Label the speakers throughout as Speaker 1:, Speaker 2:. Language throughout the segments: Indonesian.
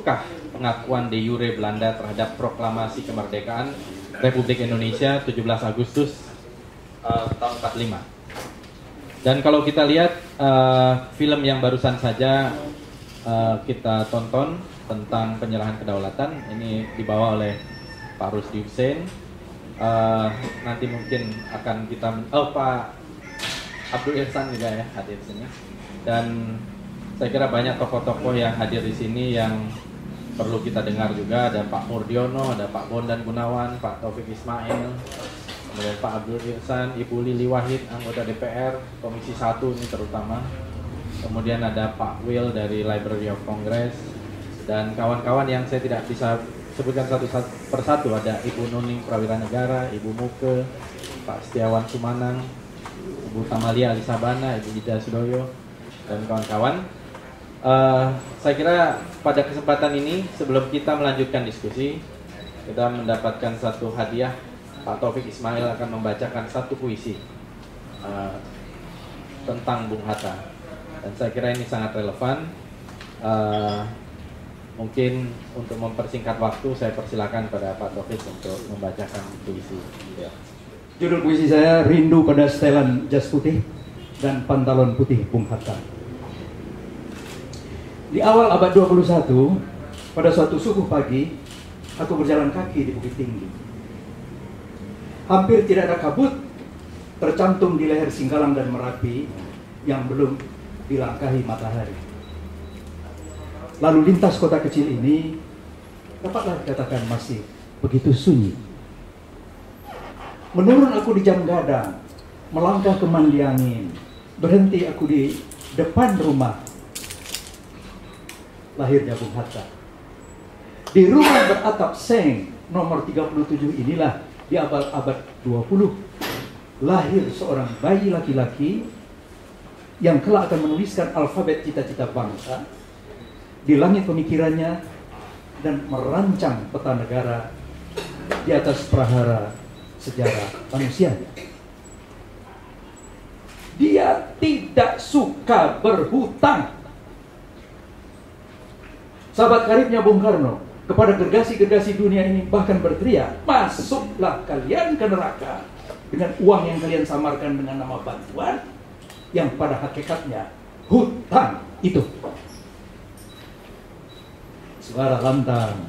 Speaker 1: perlukah pengakuan de jure Belanda terhadap proklamasi kemerdekaan Republik Indonesia 17 Agustus tahun 45. Dan kalau kita lihat film yang barusan saja kita tonton tentang penyerahan kedaulatan, ini dibawa oleh Pak Rusdi Hussein. Nanti mungkin akan kita Pak Abdul Ihsan juga ya hadir di sini. Dan saya kira banyak tokoh-tokoh yang hadir di sini yang perlu kita dengar juga. Ada Pak Murdiono, ada Pak Bondan Gunawan, Pak Taufik Ismail, kemudian Pak Abdul Ihsan, Ibu Lili Wahid, anggota DPR Komisi 1 ini terutama. Kemudian ada Pak Will dari Library of Congress dan kawan-kawan yang saya tidak bisa sebutkan satu persatu. Ada Ibu Nuning Prawira Negara, Ibu Muke, Pak Setiawan Sumanang, Ibu Tamalia Alisabana, Ibu Ida Sudoyo, dan kawan-kawan. Saya kira pada kesempatan ini sebelum kita melanjutkan diskusi, kita mendapatkan satu hadiah. Pak Taufik Ismail akan membacakan satu puisi tentang Bung Hatta. Dan saya kira ini sangat relevan. Mungkin untuk mempersingkat waktu, saya persilakan pada Pak Taufik untuk membacakan puisi. Ya.
Speaker 2: Judul puisi saya, Rindu pada Setelan Jas Putih dan Pantalon Putih Bung Hatta. Di awal abad 21, pada suatu subuh pagi, aku berjalan kaki di Bukit Tinggi. Hampir tidak ada kabut tercantum di leher Singgalang dan Merapi yang belum dilangkahi matahari. Lalu lintas kota kecil ini dapatlah dikatakan masih begitu sunyi. Menurun aku di jam gadang, melangkah ke mandi angin. Berhenti aku di depan rumah lahirnya Bung Hatta. Di rumah beratap seng nomor 37 inilah di abad 20 lahir seorang bayi laki-laki yang kelak akan menuliskan alfabet cita-cita bangsa di langit pemikirannya dan merancang peta negara di atas prahara sejarah manusianya. Dia tidak suka berhutang. Sahabat karibnya Bung Karno kepada gergasi-gergasi dunia ini bahkan berteriak, masuklah kalian ke neraka dengan uang yang kalian samarkan dengan nama bantuan, yang pada hakikatnya hutang itu. Suara lantang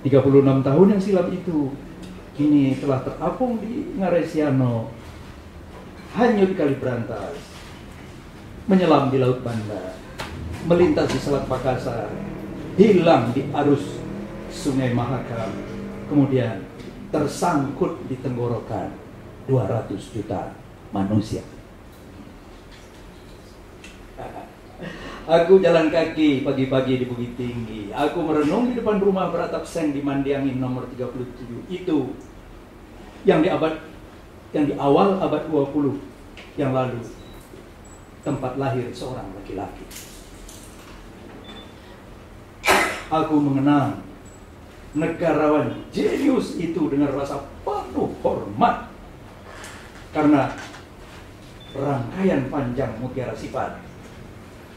Speaker 2: 36 tahun yang silam itu kini telah terapung di Ngaresiano, hanyut di Kali Brantas, menyelam di Laut Banda, melintas di Selat Makassar, hilang di arus Sungai Mahakam, kemudian tersangkut di tenggorokan 200 juta manusia. Aku jalan kaki pagi-pagi di Bukit Tinggi. Aku merenung di depan rumah beratap seng di mandi angin nomor 37 itu yang di awal abad 20 yang lalu tempat lahir seorang laki-laki. Aku mengenal negarawan jenius itu dengan rasa penuh hormat karena rangkaian panjang mutiara sifat,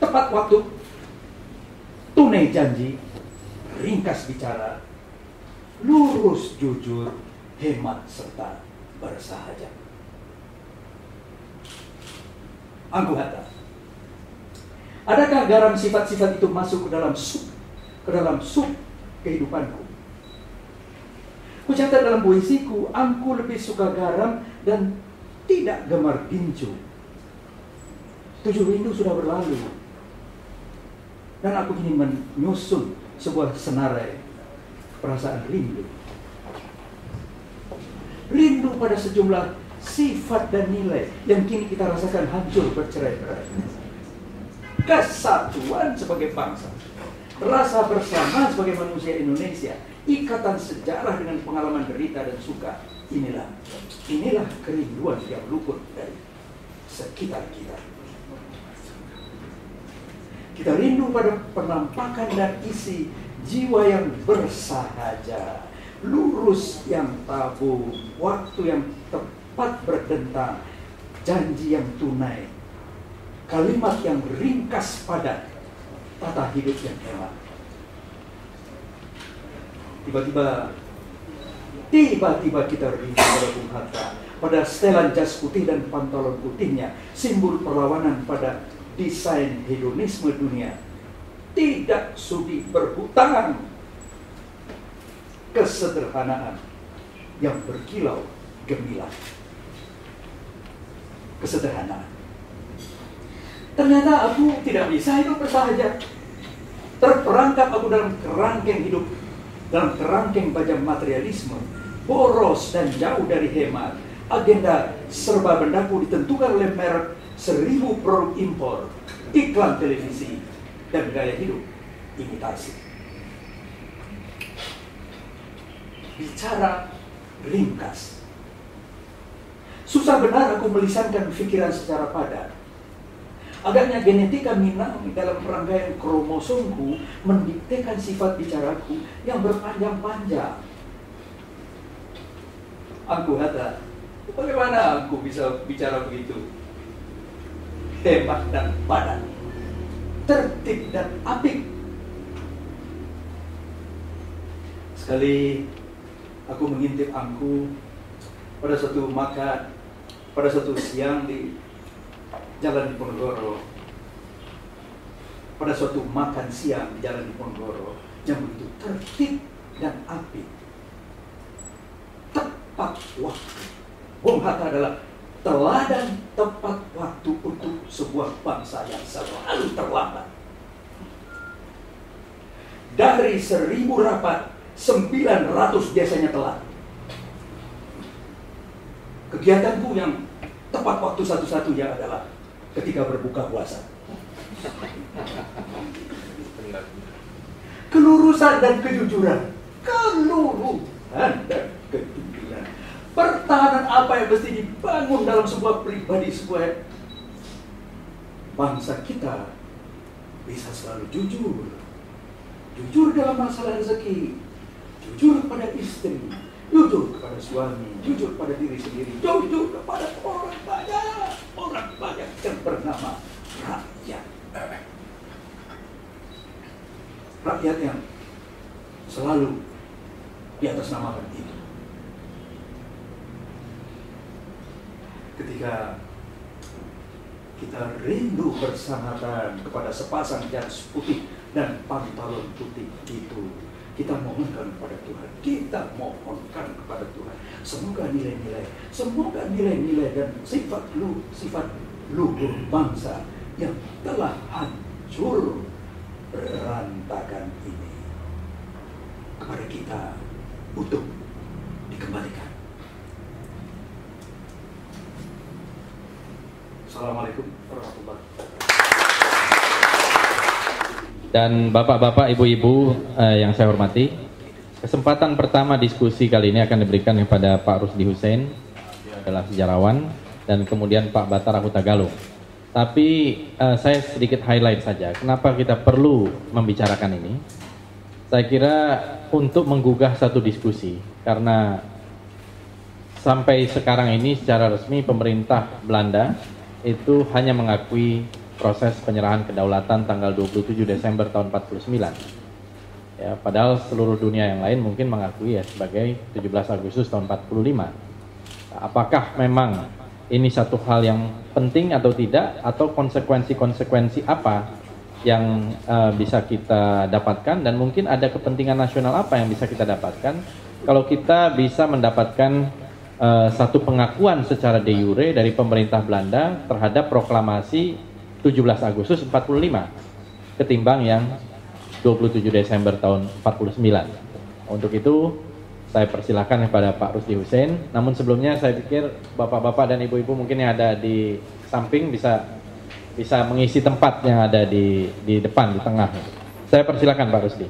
Speaker 2: tepat waktu, tunai janji, ringkas bicara, lurus jujur, hemat serta bersahaja. Angku Hatta. Adakah garam sifat-sifat itu masuk ke dalam sup kehidupanku? Kucatat dalam puisiku, aku lebih suka garam dan tidak gemar gincu. 7 rindu sudah berlalu, dan aku ingin menyusun sebuah senarai perasaan rindu. Rindu pada sejumlah sifat dan nilai yang kini kita rasakan hancur bercerai-berai. Kesatuan sebagai bangsa, rasa bersama sebagai manusia Indonesia, ikatan sejarah dengan pengalaman derita dan suka. Inilah kerinduan yang luput dari sekitar kita. Kita rindu pada penampakan dan isi jiwa yang bersahaja, lurus yang tabung, waktu yang tepat berdentang, janji yang tunai, kalimat yang ringkas padat, tata hidup yang hemat. Tiba-tiba kita rindu pada Bung Hatta, pada setelan jas putih dan pantalon putihnya, simbol perlawanan pada desain hedonisme dunia. Tidak sudi berhutang, kesederhanaan yang berkilau gemilang. Kesederhanaan. Ternyata aku tidak bisa hidup bersahaja. Terperangkap aku dalam kerangkeng hidup, dalam kerangkeng bajang materialisme, boros dan jauh dari hemat. Agenda serba bendaku ditentukan oleh merek 1000 produk impor, iklan televisi, dan gaya hidup imitasi. Bicara ringkas, susah benar aku melisankan pikiran secara padat. Agaknya genetika Minang dalam perangkaian kromosomku mendiktekan sifat bicaraku yang berpanjang-panjang. Aku Hatta, bagaimana aku bisa bicara begitu? Hemat dan padat, tertib dan apik. Sekali aku mengintip angku pada suatu siang di Jalan Diponegoro, pada suatu makan siang di Jalan Diponegoro yang begitu tertib dan apik, tepat waktu. Bung Hatta adalah teladan tepat waktu untuk sebuah bangsa yang selalu terlambat. Dari 1000 rapat, 900 biasanya telat. Kegiatanku yang tepat waktu satu-satunya adalah ketika berbuka puasa. Kelurusan dan kejujuran. Pertahanan apa yang mesti dibangun dalam sebuah pribadi, sebuah bangsa kita bisa selalu jujur. Jujur dalam masalah rezeki, jujur kepada istri, jujur kepada suami, jujur pada diri sendiri, jujur kepada orang banyak yang bernama rakyat. Rakyat yang selalu di atas namakan itu. Ketika kita rindu bersangatan kepada sepasang jas putih dan pantalon putih itu, kita mohonkan kepada Tuhan. Kita mohonkan kepada Tuhan. Semoga nilai-nilai dan sifat luhur bangsa yang telah hancur berantakan ini kepada kita untuk dikembalikan. Assalamualaikum warahmatullahi wabarakatuh.
Speaker 1: Dan bapak-bapak, ibu-ibu yang saya hormati, kesempatan pertama diskusi kali ini akan diberikan kepada Pak Rusdi Hussein, adalah sejarawan, dan kemudian Pak Batara Hutagalung. Tapi saya sedikit highlight saja, kenapa kita perlu membicarakan ini. Saya kira untuk menggugah satu diskusi, karena sampai sekarang ini secara resmi pemerintah Belanda itu hanya mengakui proses penyerahan kedaulatan tanggal 27 Desember tahun 49. Ya, padahal seluruh dunia yang lain mungkin mengakui ya sebagai 17 Agustus tahun 45. Apakah memang ini satu hal yang penting atau tidak, atau konsekuensi-konsekuensi apa yang bisa kita dapatkan, dan mungkin ada kepentingan nasional apa yang bisa kita dapatkan kalau kita bisa mendapatkan satu pengakuan secara de jure dari pemerintah Belanda terhadap proklamasi 17 Agustus 45 ketimbang yang 27 Desember tahun 49. Untuk itu saya persilahkan kepada Pak Rusdi Hussein. Namun sebelumnya saya pikir bapak-bapak dan ibu-ibu mungkin yang ada di samping bisa mengisi tempat yang ada di depan, di tengah. Saya persilahkan Pak Rusdi.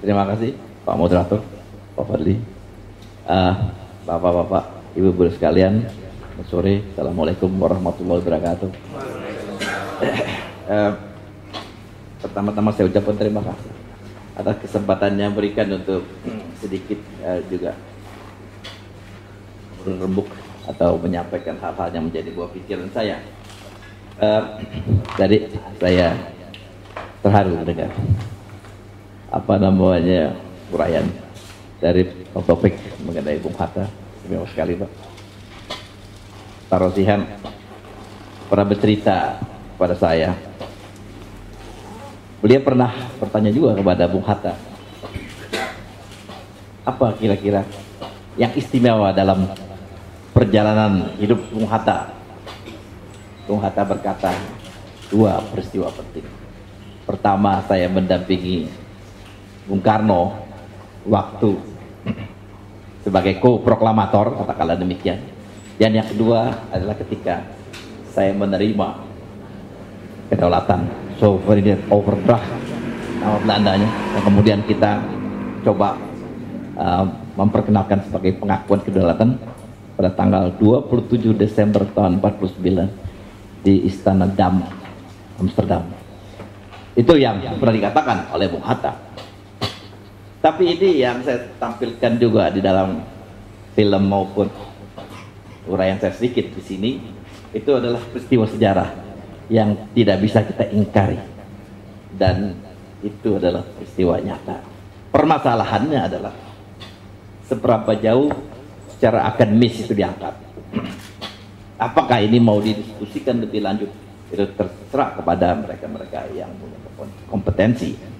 Speaker 3: Terima kasih Pak Moderator, Pak Fadli, bapak-bapak, ibu-ibu sekalian. Selamat sore, Assalamualaikum warahmatullahi wabarakatuh. Pertama-tama saya ucapkan terima kasih atas kesempatan yang berikan untuk sedikit juga merembuk atau menyampaikan hal-hal yang menjadi buah pikiran saya. Tadi saya terharu mendengar uraian dari Pak Taufik mengenai Bung Hatta. Terima sekali Pak. Pak Rosihan pernah bercerita kepada saya. Beliau pernah bertanya juga kepada Bung Hatta, apa kira-kira yang istimewa dalam perjalanan hidup Bung Hatta? Bung Hatta berkata, 2 peristiwa penting. Pertama, saya mendampingi Bung Karno waktu sebagai co-proklamator, katakanlah demikian. Dan yang kedua adalah ketika saya menerima kedaulatan, sovereignty overdraft, nama Belandanya, dan kemudian kita coba memperkenalkan sebagai pengakuan kedaulatan pada tanggal 27 Desember tahun 49 di Istana Dam, Amsterdam. Itu yang pernah dikatakan oleh Bung Hatta. Tapi ini yang saya tampilkan juga di dalam film maupun uraian saya sedikit di sini, itu adalah peristiwa sejarah yang tidak bisa kita ingkari, dan itu adalah peristiwa nyata. Permasalahannya adalah seberapa jauh secara akademis itu diangkat. Apakah ini mau didiskusikan lebih lanjut, itu terserah kepada mereka-mereka yang punya kompetensi.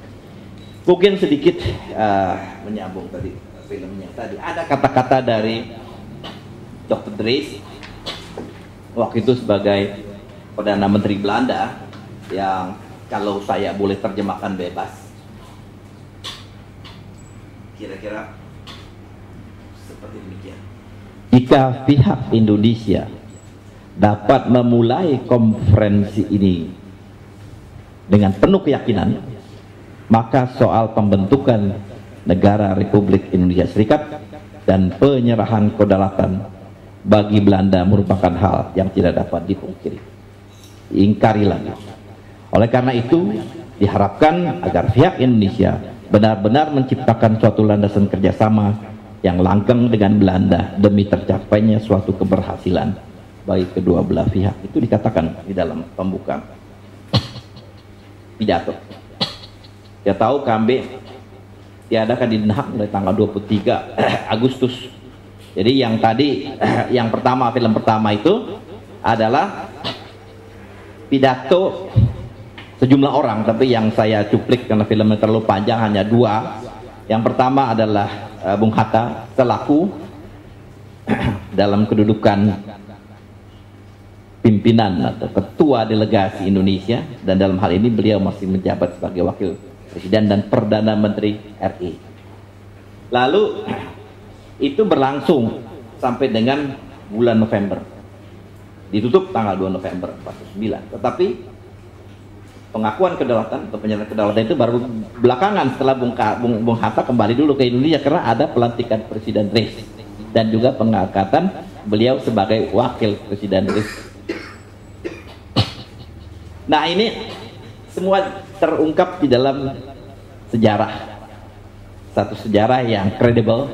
Speaker 3: Mungkin sedikit menyambung tadi filmnya tadi, ada kata-kata dari Dr. Drees waktu itu sebagai Perdana Menteri Belanda, yang kalau saya boleh terjemahkan bebas, kira-kira seperti demikian. Jika pihak Indonesia dapat memulai konferensi ini dengan penuh keyakinan, maka soal pembentukan negara Republik Indonesia Serikat dan penyerahan kedaulatan bagi Belanda merupakan hal yang tidak dapat dipungkiri, diingkari lagi. Oleh karena itu, diharapkan agar pihak Indonesia benar-benar menciptakan suatu landasan kerjasama yang langgeng dengan Belanda demi tercapainya suatu keberhasilan bagi kedua belah pihak. Itu dikatakan di dalam pembuka pidato. Kita tahu KMB diadakan di Den Haag mulai tanggal 23 Agustus. Jadi yang tadi, yang pertama, film pertama itu adalah pidato sejumlah orang, tapi yang saya cuplik karena filmnya terlalu panjang hanya 2. Yang pertama adalah Bung Hatta selaku dalam kedudukan pimpinan atau ketua delegasi Indonesia, dan dalam hal ini beliau masih menjabat sebagai wakil presiden dan Perdana Menteri RI. Lalu itu berlangsung sampai dengan bulan November, ditutup tanggal 2 November 49. Tetapi pengakuan kedaulatan atau penyerahan kedaulatan itu baru belakangan setelah Bung Hatta kembali dulu ke Indonesia, karena ada pelantikan Presiden Drees dan juga pengangkatan beliau sebagai wakil Presiden Drees. Nah, ini semua terungkap di dalam sejarah. Satu sejarah yang kredibel,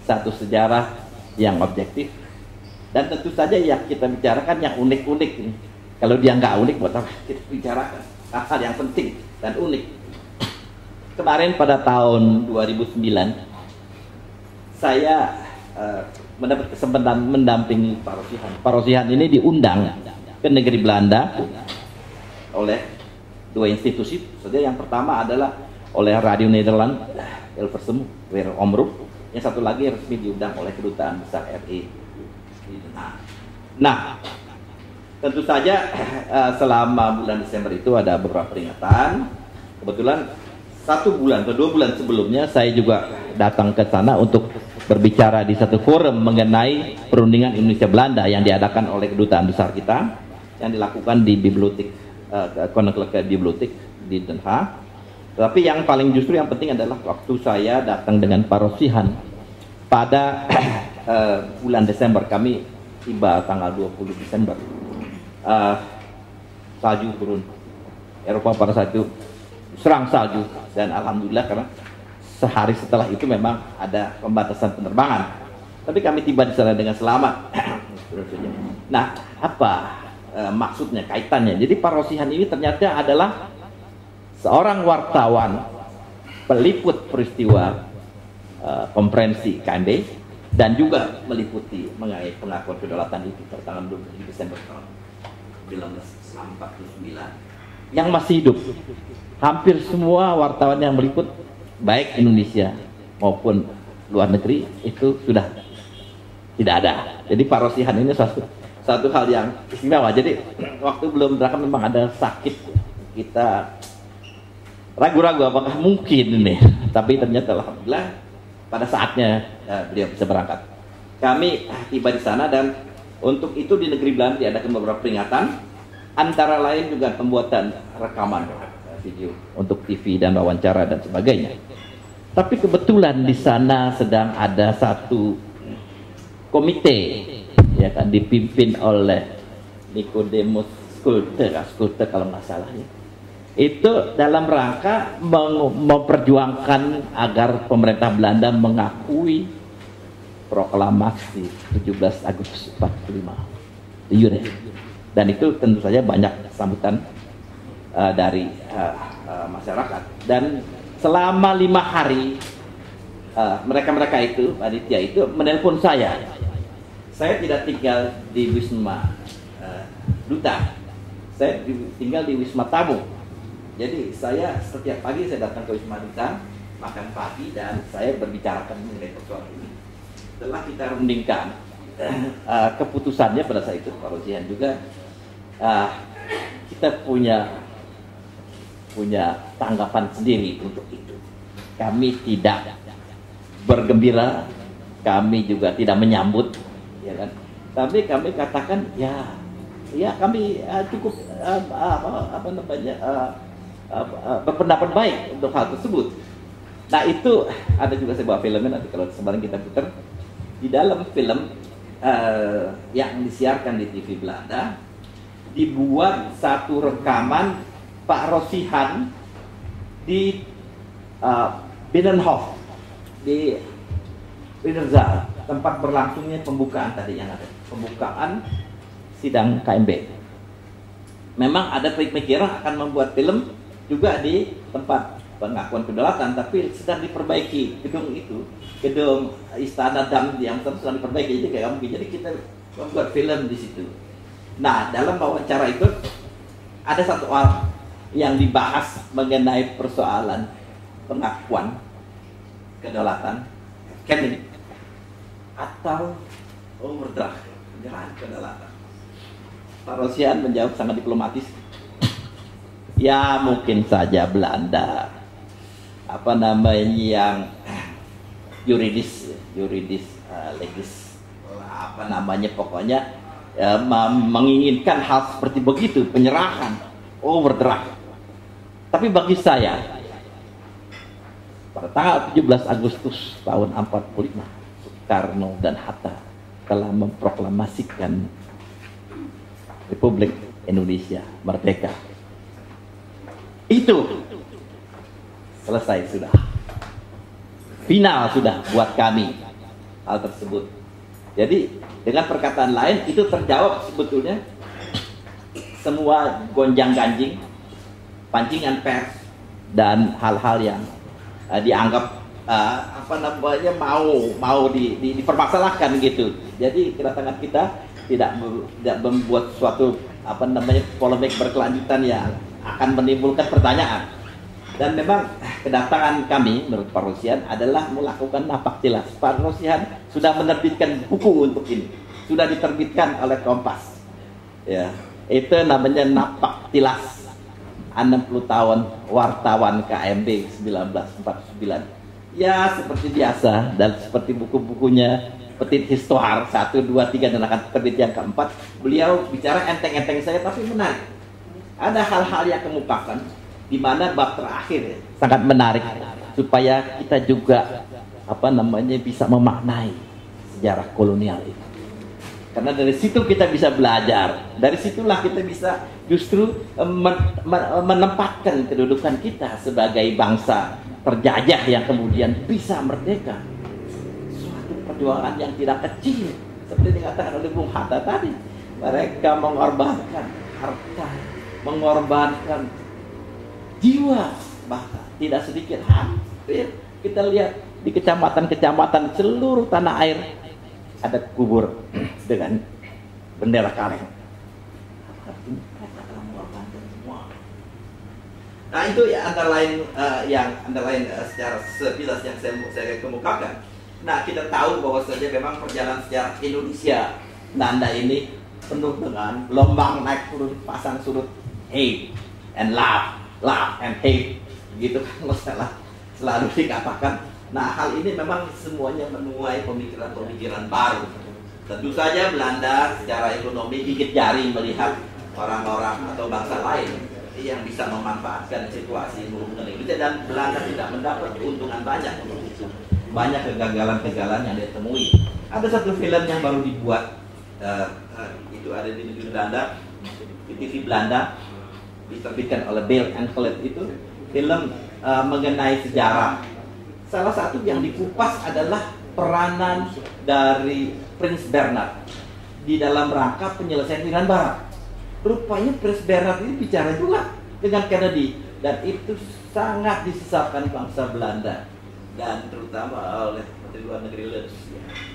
Speaker 3: satu sejarah yang objektif, dan tentu saja yang kita bicarakan yang unik-unik. Kalau dia nggak unik, buat apa kita bicarakan hal yang penting dan unik. Kemarin pada tahun 2009, saya mendapat kesempatan mendampingi Pak Rosihan. Pak Rosihan ini diundang ke negeri Belanda oleh 2 institusi saja. Yang pertama adalah oleh Radio Nederland, Hilversum Omroep. Yang satu lagi resmi diundang oleh Kedutaan Besar RI. Nah, tentu saja selama bulan Desember itu ada beberapa peringatan. Kebetulan 1 bulan atau 2 bulan sebelumnya saya juga datang ke sana untuk berbicara di satu forum mengenai perundingan Indonesia Belanda yang diadakan oleh Kedutaan Besar kita, yang dilakukan di bibliotek Koninklijke Bibliotheek di Den Haag. Tapi yang paling justru yang penting adalah waktu saya datang dengan Pak Rosihan pada bulan Desember. Kami tiba tanggal 20 Desember. Salju turun. Eropa pada saat itu serang salju, dan alhamdulillah karena sehari setelah itu memang ada pembatasan penerbangan. Tapi kami tiba di sana dengan selamat. Nah, apa maksudnya, kaitannya? Jadi Pak Rosihan ini ternyata adalah seorang wartawan peliput peristiwa konferensi KMB, dan juga meliputi mengenai pengakuan kedaulatan itu pada tanggal 27 Desember tahun 1949 yang masih hidup. Hampir semua wartawan yang meliput baik Indonesia maupun luar negeri itu sudah tidak ada. Jadi Pak Rosihan ini satu hal yang istimewa. Jadi waktu belum berangkat memang ada sakit, kita ragu-ragu apakah mungkin ini, tapi ternyata alhamdulillah pada saatnya beliau bisa berangkat. Kami tiba di sana, dan untuk itu di negeri Belanda diadakan beberapa peringatan, antara lain juga pembuatan rekaman video untuk TV dan wawancara dan sebagainya. Tapi kebetulan di sana sedang ada satu komite, ya kan, dipimpin oleh Nicodemus Schulte kalau nggak salah ya. Itu dalam rangka memperjuangkan agar pemerintah Belanda mengakui proklamasi 17 Agustus 45 di Ure. Dan itu tentu saja banyak sambutan dari masyarakat. Dan selama 5 hari mereka-mereka itu, panitia itu menelpon saya. Saya tidak tinggal di Wisma Duta, saya tinggal di Wisma Tamu. Jadi saya setiap pagi saya datang ke Wisma Duta, makan pagi, dan saya berbicarakan mengenai persoalan ini. Setelah kita rundingkan keputusannya pada saat itu, Pak Rosihan juga, kita punya tanggapan sendiri untuk itu. Kami tidak bergembira, kami juga tidak menyambut, ya kan? Tapi kami katakan ya kami cukup berpendapat baik untuk hal tersebut. Nah itu ada juga sebuah filmnya, nanti kalau sekarang kita putar. Di dalam film yang disiarkan di TV Belanda, dibuat satu rekaman Pak Rosihan di Binnenhof di Ridderzaal, tempat berlangsungnya pembukaan tadi yang ada, pembukaan sidang KMB. Memang ada pemikiran akan membuat film juga di tempat pengakuan kedaulatan, tapi sedang diperbaiki gedung itu, gedung Istana Dam yang sedang diperbaiki, jadi kayak mungkin, jadi kita membuat film di situ. Nah, dalam wawancara itu ada satu hal yang dibahas mengenai persoalan pengakuan kedaulatan, caning atau overdraft, penyerahan kedaulatan. Pak Rosihan menjawab sangat diplomatis. Ya mungkin saja Belanda yang yuridis legis pokoknya menginginkan hal seperti begitu, penyerahan, overdraft. Tapi bagi saya pada tanggal 17 Agustus tahun 45 Soekarno dan Hatta telah memproklamasikan Republik Indonesia merdeka. Itu selesai sudah, final sudah buat kami hal tersebut. Jadi dengan perkataan lain itu terjawab sebetulnya semua gonjang-ganjing, pancingan pers dan hal-hal yang dianggap mau dipermasalahkan gitu. Jadi kedatangan kita tidak membuat suatu polemik berkelanjutan yang akan menimbulkan pertanyaan. Dan memang kedatangan kami menurut Pak Rosihan adalah melakukan napak tilas. Pak Rosihan sudah menerbitkan buku untuk ini, sudah diterbitkan oleh Kompas. Ya, itu namanya napak tilas 60 tahun wartawan KMB 1949. Ya seperti biasa, dan seperti buku-bukunya Petit Histoire 1, 2, 3 dan akan terbit yang keempat. Beliau bicara enteng-enteng saya tapi menarik. Ada hal-hal yang kemukakan di mana bab terakhir sangat menarik supaya kita juga bisa memaknai sejarah kolonial itu. Karena dari situ kita bisa belajar. Dari situlah kita bisa justru menempatkan kedudukan kita sebagai bangsa terjajah yang kemudian bisa merdeka. Suatu perjuangan yang tidak kecil, seperti dikatakan oleh Bung Hatta tadi. Mereka mengorbankan harta, mengorbankan jiwa, bahkan tidak sedikit, hampir kita lihat di kecamatan-kecamatan seluruh tanah air ada kubur dengan bendera kaleng. Nah itu ya antara lain secara sekilas yang saya kemukakan. Nah kita tahu bahwa saja memang perjalanan sejarah Indonesia Belanda ini penuh dengan gelombang naik turun, pasang surut, hate and love and hate, gitu kan masalah selalu dikatakan. Nah hal ini memang semuanya menuai pemikiran-pemikiran baru. Tentu saja Belanda secara ekonomi gigit jari melihat orang-orang atau bangsa lain yang bisa memanfaatkan situasi hubungan Indonesia, dan Belanda tidak mendapat keuntungan banyak untuk itu. Banyak kegagalan-kegagalan yang dia temui. Ada satu film yang baru dibuat, itu ada di negeri Belanda, di TV Belanda, diterbitkan oleh Bill and Colette. Itu film mengenai sejarah. Salah satu yang dikupas adalah peranan dari Prince Bernhard di dalam rangka penyelesaian Iran Barat. Rupanya Prince Bernhard ini bicara juga dengan Kennedy, dan itu sangat disesatkan bangsa Belanda dan terutama oleh Menteri Luar Negeri Luns.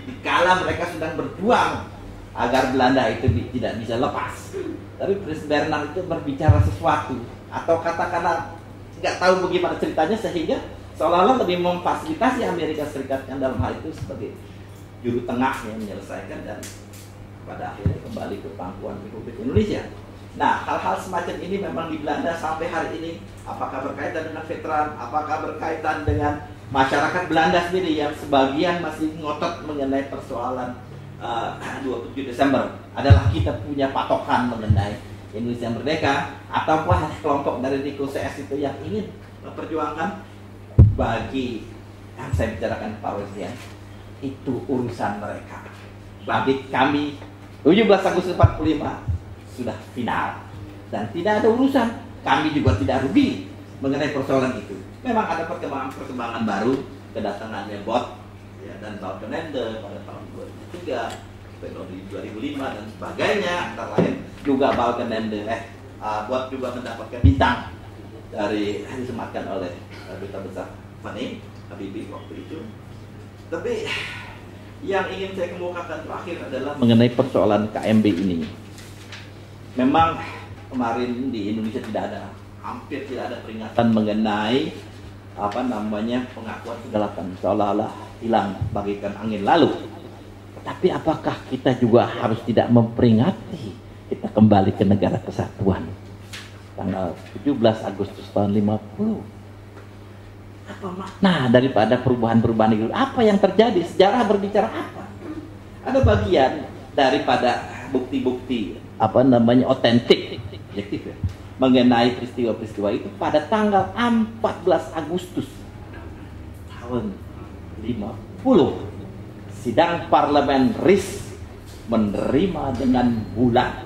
Speaker 3: Dikala mereka sedang berjuang agar Belanda itu tidak bisa lepas, tapi Prince Bernhard itu berbicara sesuatu atau katakanlah nggak tahu bagaimana ceritanya, sehingga seolah-olah lebih memfasilitasi Amerika Serikat yang dalam hal itu sebagai juru tengah yang menyelesaikan, dan pada akhirnya kembali ke pangkuan Republik Indonesia. Nah, hal-hal semacam ini memang di Belanda sampai hari ini, apakah berkaitan dengan veteran, apakah berkaitan dengan masyarakat Belanda sendiri yang sebagian masih ngotot mengenai persoalan 27 Desember adalah kita punya patokan mengenai Indonesia merdeka, ataupun kelompok dari Nico CS itu yang ingin memperjuangkan bagi yang saya bicarakan Pak Weslian, itu urusan mereka. Bagi kami 17 Agustus 45 sudah final dan tidak ada urusan. Kami juga tidak rugi mengenai persoalan itu. Memang ada perkembangan baru, kedatangannya Bot ya, dan Paul Kenende pada tahun 2003, periode 2005 dan sebagainya. Antara lain juga Paul Kenende, Bot juga mendapatkan bintang dari disematkan oleh Duta Besar Fani Habibie waktu itu. Tapi yang ingin saya kemukakan terakhir adalah mengenai persoalan KMB ini. Memang kemarin di Indonesia hampir tidak ada peringatan mengenai pengakuan segalakan, seolah-olah hilang bagaikan angin lalu. Tapi apakah kita juga harus tidak memperingati kita kembali ke negara kesatuan tanggal 17 Agustus tahun 50? Apa makna daripada perubahan-perubahan itu? Apa yang terjadi? Sejarah berbicara apa? Ada bagian daripada bukti-bukti otentik, objektif ya, mengenai peristiwa-peristiwa itu pada tanggal 14 Agustus tahun 50. Sidang parlemen RIS menerima dengan bulat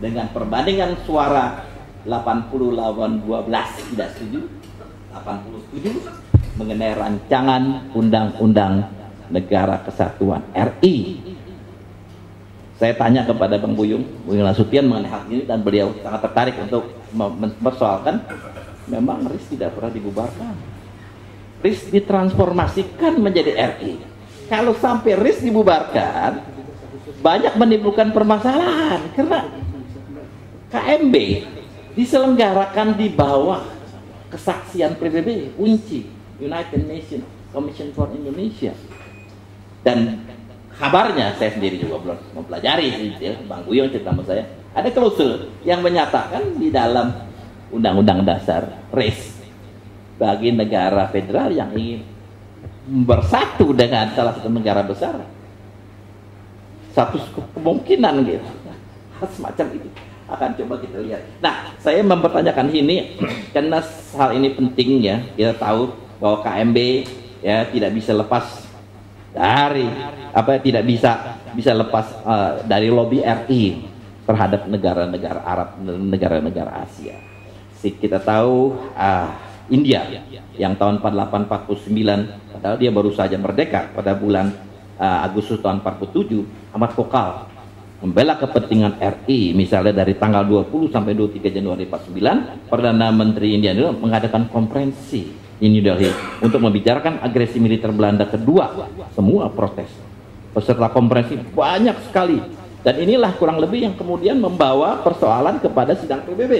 Speaker 3: dengan perbandingan suara 80 lawan 12 tidak setuju, 87 mengenai rancangan undang-undang negara kesatuan RI. Saya tanya kepada Bang Buyung Nasution mengenai hal ini, dan beliau sangat tertarik untuk mempersoalkan. Memang RIS tidak pernah dibubarkan. RIS ditransformasikan menjadi RI. Kalau sampai RIS dibubarkan, banyak menimbulkan permasalahan karena KMB diselenggarakan di bawah kesaksian PBB, UNCI, United Nations Commission for Indonesia. Dan kabarnya saya sendiri juga belum mempelajari, ya, Bang Buyung cerita sama saya, ada klausul yang menyatakan di dalam Undang-Undang Dasar RIS bagi negara federal yang ingin bersatu dengan salah satu negara besar, satu kemungkinan gitu, semacam itu akan coba kita lihat. Nah, saya mempertanyakan ini karena hal ini penting ya. Kita tahu bahwa KMB ya tidak bisa lepas dari tidak bisa lepas dari lobby RI terhadap negara-negara Arab dan negara-negara Asia. Kita tahu India yang tahun 48-49, padahal dia baru saja merdeka pada bulan Agustus tahun 47, amat vokal membela kepentingan RI. Misalnya dari tanggal 20 sampai 23 Januari 49, Perdana Menteri India itu mengadakan konferensi di New Delhi untuk membicarakan agresi militer Belanda kedua. Semua protes. Peserta konferensi banyak sekali. Dan inilah kurang lebih yang kemudian membawa persoalan kepada sidang PBB.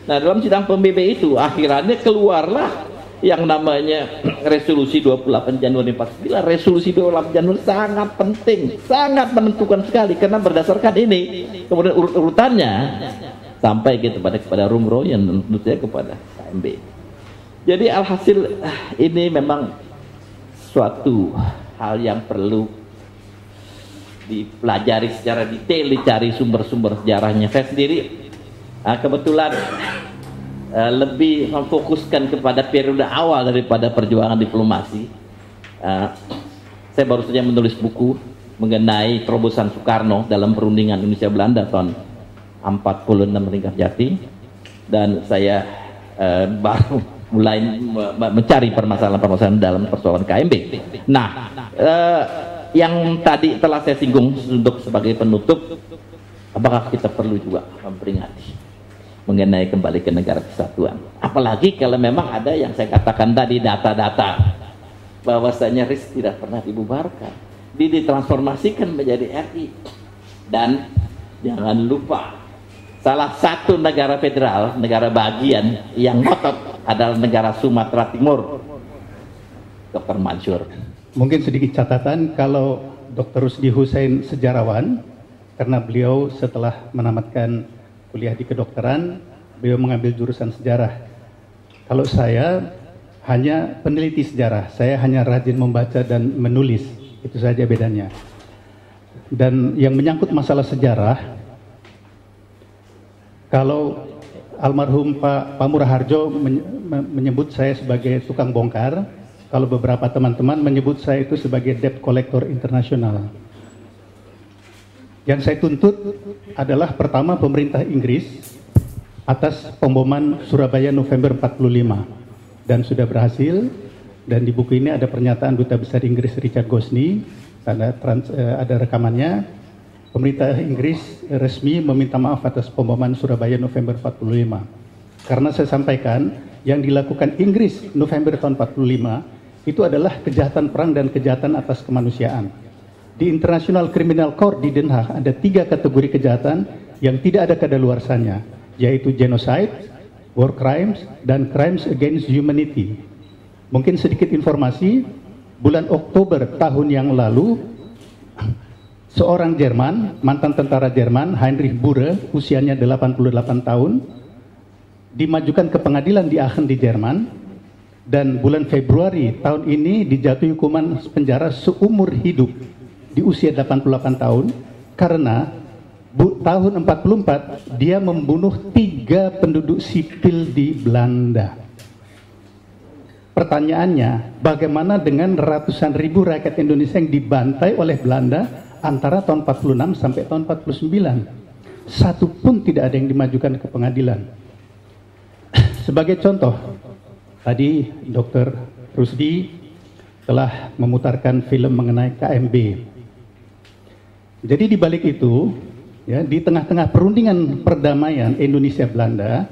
Speaker 3: Nah, dalam sidang PBB itu akhirnya keluarlah yang namanya resolusi 28 Januari 49. Resolusi 28 Januari sangat penting, sangat menentukan sekali, karena berdasarkan ini kemudian urut-urutannya sampai kepada Rum Royan dan tentu saja kepada KMB. Jadi alhasil ini memang suatu hal yang perlu dipelajari secara detail, dicari sumber-sumber sejarahnya. Saya sendiri kebetulan lebih memfokuskan kepada periode awal daripada perjuangan diplomasi. Saya baru saja menulis buku mengenai terobosan Soekarno dalam perundingan Indonesia Belanda tahun 46 Lingkar Jati, dan saya baru mulai mencari permasalahan-permasalahan dalam persoalan KMB. Nah, yang tadi telah saya singgung untuk sebagai penutup, apakah kita perlu juga memperingati mengenai kembali ke negara kesatuan? Apalagi kalau memang ada yang saya katakan tadi, data-data bahwasanya RIS tidak pernah dibubarkan, ditransformasikan menjadi RI. Dan jangan lupa, salah satu negara federal, negara bagian yang ngotot adalah negara Sumatera Timur. Dr. Mansur.
Speaker 4: Mungkin sedikit catatan, kalau Dr. Rusdi Hussein sejarawan, karena beliau setelah menamatkan kuliah di kedokteran, beliau mengambil jurusan sejarah. Kalau saya hanya peneliti sejarah, saya hanya rajin membaca dan menulis, itu saja bedanya. Dan yang menyangkut masalah sejarah, kalau almarhum Pak Pamurah Harjo menyebut saya sebagai tukang bongkar, kalau beberapa teman-teman menyebut saya itu sebagai debt collector internasional. Yang saya tuntut adalah pertama pemerintah Inggris atas pemboman Surabaya November 45, dan sudah berhasil. Dan di buku ini ada pernyataan Duta Besar Inggris Richard Gosney, ada rekamannya. Pemerintah Inggris resmi meminta maaf atas pemboman Surabaya November 45. Karena saya sampaikan yang dilakukan Inggris November tahun 45 itu adalah kejahatan perang dan kejahatan atas kemanusiaan. Di International Criminal Court di Den Haag ada 3 kategori kejahatan yang tidak ada kadaluarsanya, yaitu genocide, war crimes, dan crimes against humanity. Mungkin sedikit informasi, bulan Oktober tahun yang lalu, seorang Jerman, mantan tentara Jerman, Heinrich Bure, usianya 88 tahun, dimajukan ke pengadilan di Aachen di Jerman, dan bulan Februari tahun ini dijatuhi hukuman penjara seumur hidup di usia 88 tahun karena tahun 44 dia membunuh 3 penduduk sipil di Belanda. Pertanyaannya, bagaimana dengan ratusan ribu rakyat Indonesia yang dibantai oleh Belanda antara tahun 46 sampai tahun 49? Satu pun tidak ada yang dimajukan ke pengadilan. Sebagai contoh, tadi Dr. Rusdi telah memutarkan film mengenai KMB. Jadi di balik itu, ya, di tengah-tengah perundingan perdamaian Indonesia Belanda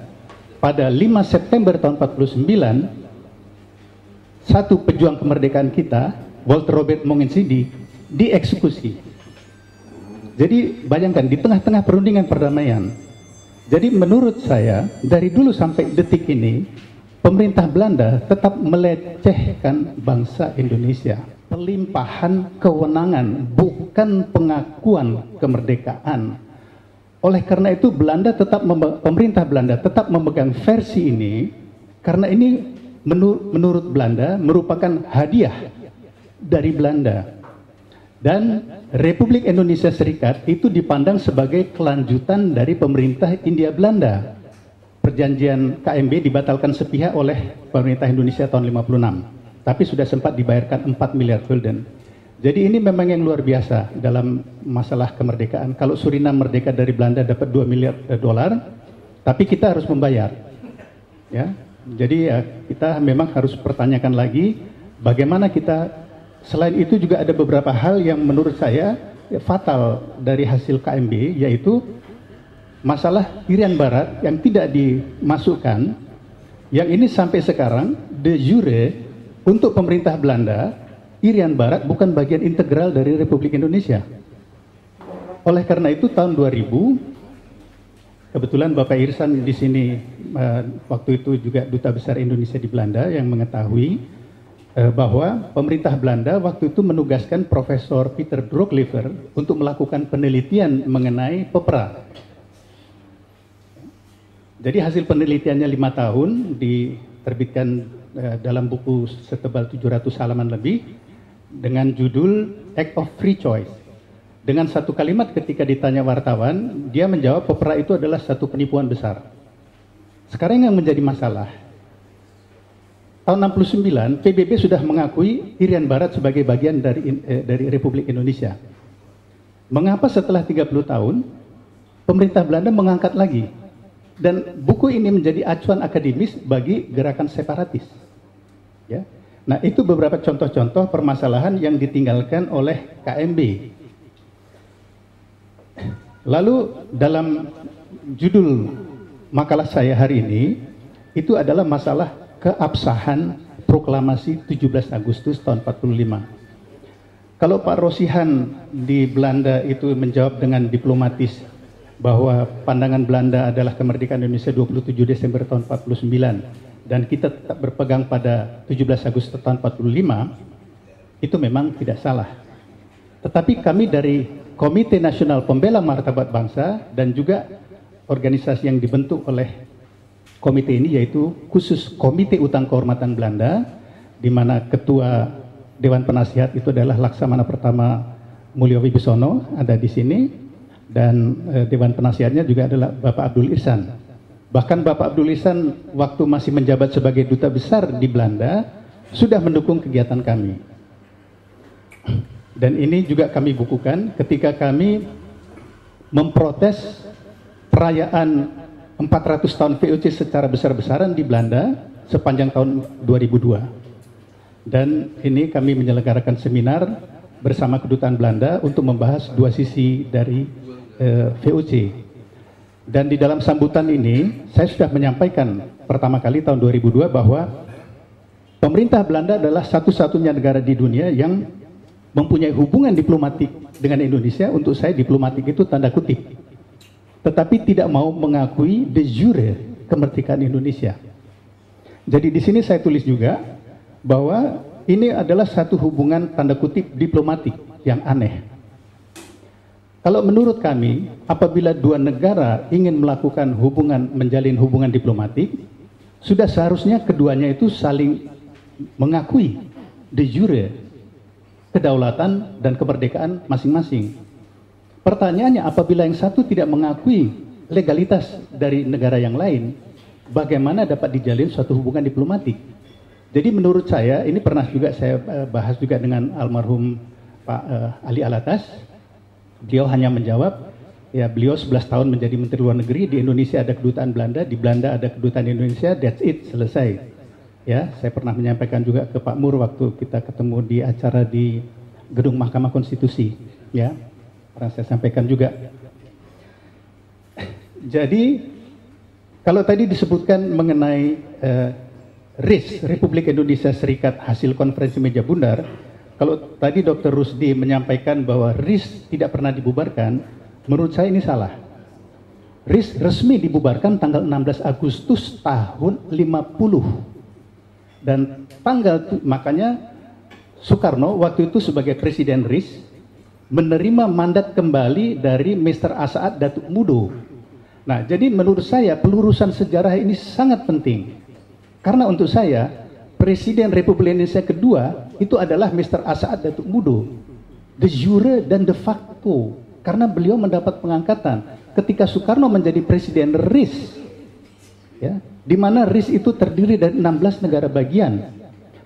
Speaker 4: pada 5 September tahun 49, satu pejuang kemerdekaan kita, Walter Robert Mongensidi, dieksekusi. Jadi bayangkan di tengah-tengah perundingan perdamaian. Jadi menurut saya dari dulu sampai detik ini pemerintah Belanda tetap melecehkan bangsa Indonesia. Pelimpahan kewenangan, bukan pengakuan kemerdekaan. Oleh karena itu pemerintah Belanda tetap memegang versi ini, karena ini menurut Belanda merupakan hadiah dari Belanda. Dan Republik Indonesia Serikat itu dipandang sebagai kelanjutan dari pemerintah Hindia Belanda. Perjanjian KMB dibatalkan sepihak oleh pemerintah Indonesia tahun 56, tapi sudah sempat dibayarkan 4 miliar gulden. Jadi ini memang yang luar biasa dalam masalah kemerdekaan. Kalau Suriname merdeka dari Belanda dapat 2 miliar dolar, tapi kita harus membayar. Ya, jadi ya, kita memang harus pertanyakan lagi bagaimana kita. Selain itu juga ada beberapa hal yang menurut saya fatal dari hasil KMB, yaitu masalah Irian Barat yang tidak dimasukkan Yang ini sampai sekarang de jure untuk pemerintah Belanda, Irian Barat bukan bagian integral dari Republik Indonesia. Oleh karena itu tahun 2000, kebetulan Bapak Irsan di sini waktu itu juga Duta Besar Indonesia di Belanda yang mengetahui bahwa pemerintah Belanda waktu itu menugaskan Profesor Peter Droglever untuk melakukan penelitian mengenai pepera. Jadi hasil penelitiannya 5 tahun, diterbitkan dalam buku setebal 700 halaman lebih dengan judul Act of Free Choice. Dengan satu kalimat ketika ditanya wartawan, dia menjawab pepera itu adalah satu penipuan besar. Sekarang yang menjadi masalah, tahun 69 PBB sudah mengakui Irian Barat sebagai bagian dari Republik Indonesia. Mengapa setelah 30 tahun pemerintah Belanda mengangkat lagi? Dan buku ini menjadi acuan akademis bagi gerakan separatis. Ya. Nah, itu beberapa contoh-contoh permasalahan yang ditinggalkan oleh KMB. Lalu dalam judul makalah saya hari ini, itu adalah masalah keabsahan proklamasi 17 Agustus tahun 45. Kalau Pak Rosihan di Belanda itu menjawab dengan diplomatis bahwa pandangan Belanda adalah kemerdekaan Indonesia 27 Desember tahun 49 dan kita tetap berpegang pada 17 Agustus tahun 45, itu memang tidak salah. Tetapi kami dari Komite Nasional Pembela Martabat Bangsa dan juga organisasi yang dibentuk oleh komite ini, yaitu khusus Komite Utang Kehormatan Belanda, di mana ketua Dewan Penasihat itu adalah Laksamana Pertama Mulyo Wibisono, ada di sini, dan Dewan Penasihatnya juga adalah Bapak Abdul Ihsan. Bahkan Bapak Abdul Ihsan waktu masih menjabat sebagai duta besar di Belanda sudah mendukung kegiatan kami. Dan ini juga kami bukukan ketika kami memprotes perayaan 400 tahun VOC secara besar-besaran di Belanda sepanjang tahun 2002. Dan ini kami menyelenggarakan seminar bersama kedutaan Belanda untuk membahas dua sisi dari VOC. Dan di dalam sambutan ini saya sudah menyampaikan pertama kali tahun 2002 bahwa pemerintah Belanda adalah satu-satunya negara di dunia yang mempunyai hubungan diplomatik dengan Indonesia. Untuk saya diplomatik itu tanda kutip, tetapi tidak mau mengakui de jure kemerdekaan Indonesia. Jadi di sini saya tulis juga bahwa ini adalah satu hubungan tanda kutip diplomatik yang aneh. Kalau menurut kami, apabila dua negara ingin melakukan hubungan, menjalin hubungan diplomatik, sudah seharusnya keduanya itu saling mengakui de jure kedaulatan dan kemerdekaan masing-masing. Pertanyaannya, apabila yang satu tidak mengakui legalitas dari negara yang lain, bagaimana dapat dijalin suatu hubungan diplomatik? Jadi menurut saya, ini pernah juga saya bahas juga dengan almarhum Pak Ali Alatas. Beliau hanya menjawab, ya beliau 11 tahun menjadi Menteri Luar Negeri, di Indonesia ada kedutaan Belanda, di Belanda ada kedutaan Indonesia, that's it, selesai. Ya, saya pernah menyampaikan juga ke Pak Mur waktu kita ketemu di acara di Gedung Mahkamah Konstitusi. Ya, pernah saya sampaikan juga. Jadi, kalau tadi disebutkan mengenai RIS, Republik Indonesia Serikat, hasil konferensi meja bundar, kalau tadi Dr. Rusdi menyampaikan bahwa RIS tidak pernah dibubarkan, menurut saya ini salah. RIS resmi dibubarkan tanggal 16 Agustus tahun 50. Dan makanya Soekarno waktu itu sebagai Presiden RIS menerima mandat kembali dari Mr. As'ad Datuk Mudo. Nah, jadi menurut saya pelurusan sejarah ini sangat penting. Karena untuk saya, Presiden Republik Indonesia kedua itu adalah Mr. As'ad Datuk Mudo, de jure dan de facto, karena beliau mendapat pengangkatan ketika Soekarno menjadi Presiden RIS, ya, di mana RIS itu terdiri dari 16 negara bagian.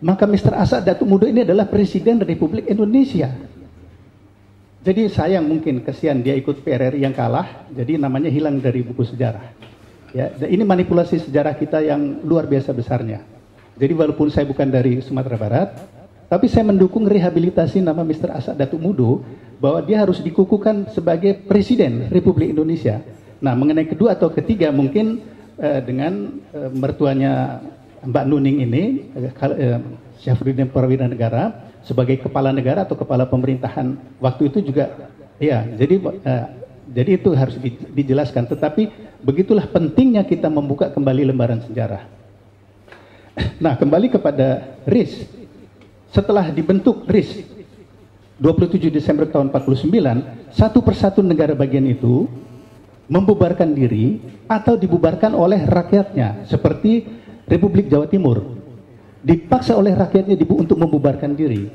Speaker 4: Maka Mr. As'ad Datuk Mudo ini adalah Presiden Republik Indonesia. Jadi sayang, mungkin kesian dia ikut PRRI yang kalah, jadi namanya hilang dari buku sejarah. Ya, dan ini manipulasi sejarah kita yang luar biasa besarnya. Jadi walaupun saya bukan dari Sumatera Barat, tapi saya mendukung rehabilitasi nama Mr. As'ad Datuk Mudo bahwa dia harus dikukuhkan sebagai Presiden Republik Indonesia. Nah, mengenai kedua atau ketiga mungkin dengan mertuanya Mbak Nuning ini, Syafruddin Perwira Negara, sebagai kepala negara atau kepala pemerintahan waktu itu juga, ya. Jadi itu harus dijelaskan. Tetapi begitulah pentingnya kita membuka kembali lembaran sejarah. Nah, kembali kepada RIS. Setelah dibentuk RIS 27 Desember tahun 49, satu persatu negara bagian itu membubarkan diri atau dibubarkan oleh rakyatnya, seperti Republik Jawa Timur. Dipaksa oleh rakyatnya untuk membubarkan diri.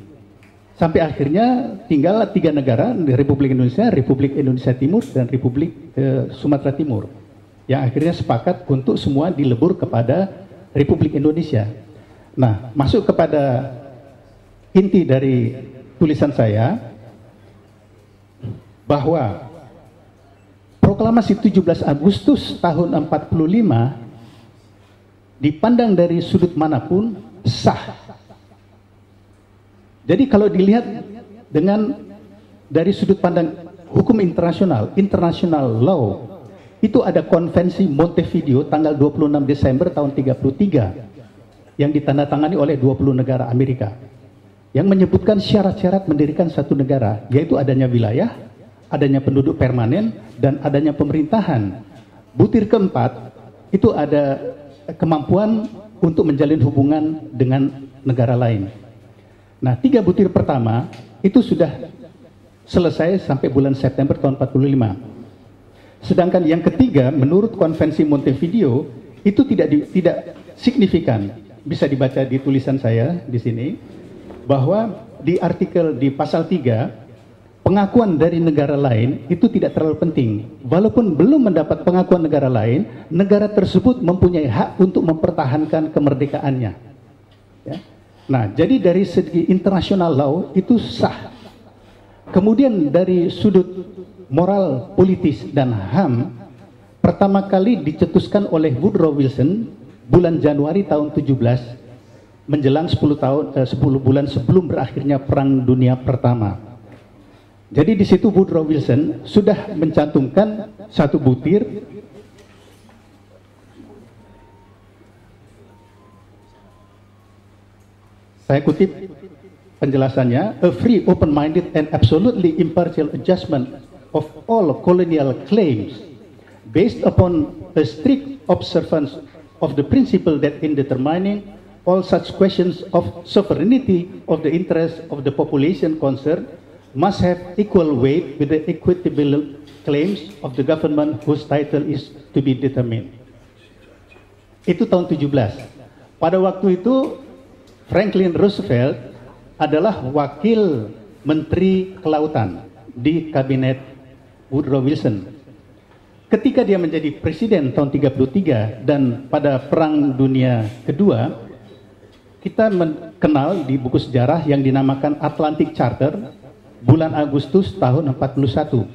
Speaker 4: Sampai akhirnya tinggal 3 negara, Republik Indonesia Timur, dan Republik Sumatera Timur, yang akhirnya sepakat untuk semua dilebur kepada Republik Indonesia. Nah, masuk kepada inti dari tulisan saya, bahwa proklamasi 17 Agustus tahun 45 dipandang dari sudut manapun sah. Jadi kalau dilihat dari sudut pandang hukum internasional, international law, itu ada konvensi Montevideo tanggal 26 Desember tahun 33 yang ditandatangani oleh 20 negara Amerika, yang menyebutkan syarat-syarat mendirikan satu negara, yaitu adanya wilayah, adanya penduduk permanen, dan adanya pemerintahan. Butir keempat itu ada kemampuan untuk menjalin hubungan dengan negara lain. Nah, 3 butir pertama itu sudah selesai sampai bulan September tahun 45. Sedangkan yang ketiga, menurut konvensi Montevideo, itu tidak signifikan. Bisa dibaca di tulisan saya di sini, bahwa di pasal 3, pengakuan dari negara lain itu tidak terlalu penting. Walaupun belum mendapat pengakuan negara lain, negara tersebut mempunyai hak untuk mempertahankan kemerdekaannya. Ya. Nah, jadi dari segi international law itu sah. Kemudian dari sudut moral, politis, dan HAM, pertama kali dicetuskan oleh Woodrow Wilson bulan Januari tahun 17, menjelang 10 bulan sebelum berakhirnya Perang Dunia Pertama. Jadi di situ Woodrow Wilson sudah mencantumkan satu butir Saya kutip penjelasannya, a free, open-minded, and absolutely impartial adjustment of all colonial claims based upon a strict observance of the principle that in determining all such questions of sovereignty of the interest of the population concerned must have equal weight with the equitable claims of the government whose title is to be determined. Itu tahun 17. Pada waktu itu Franklin Roosevelt adalah wakil Menteri Kelautan di kabinet Woodrow Wilson. Ketika dia menjadi presiden tahun 33 dan pada Perang Dunia Kedua, kita kenal di buku sejarah yang dinamakan Atlantic Charter bulan Agustus tahun 41,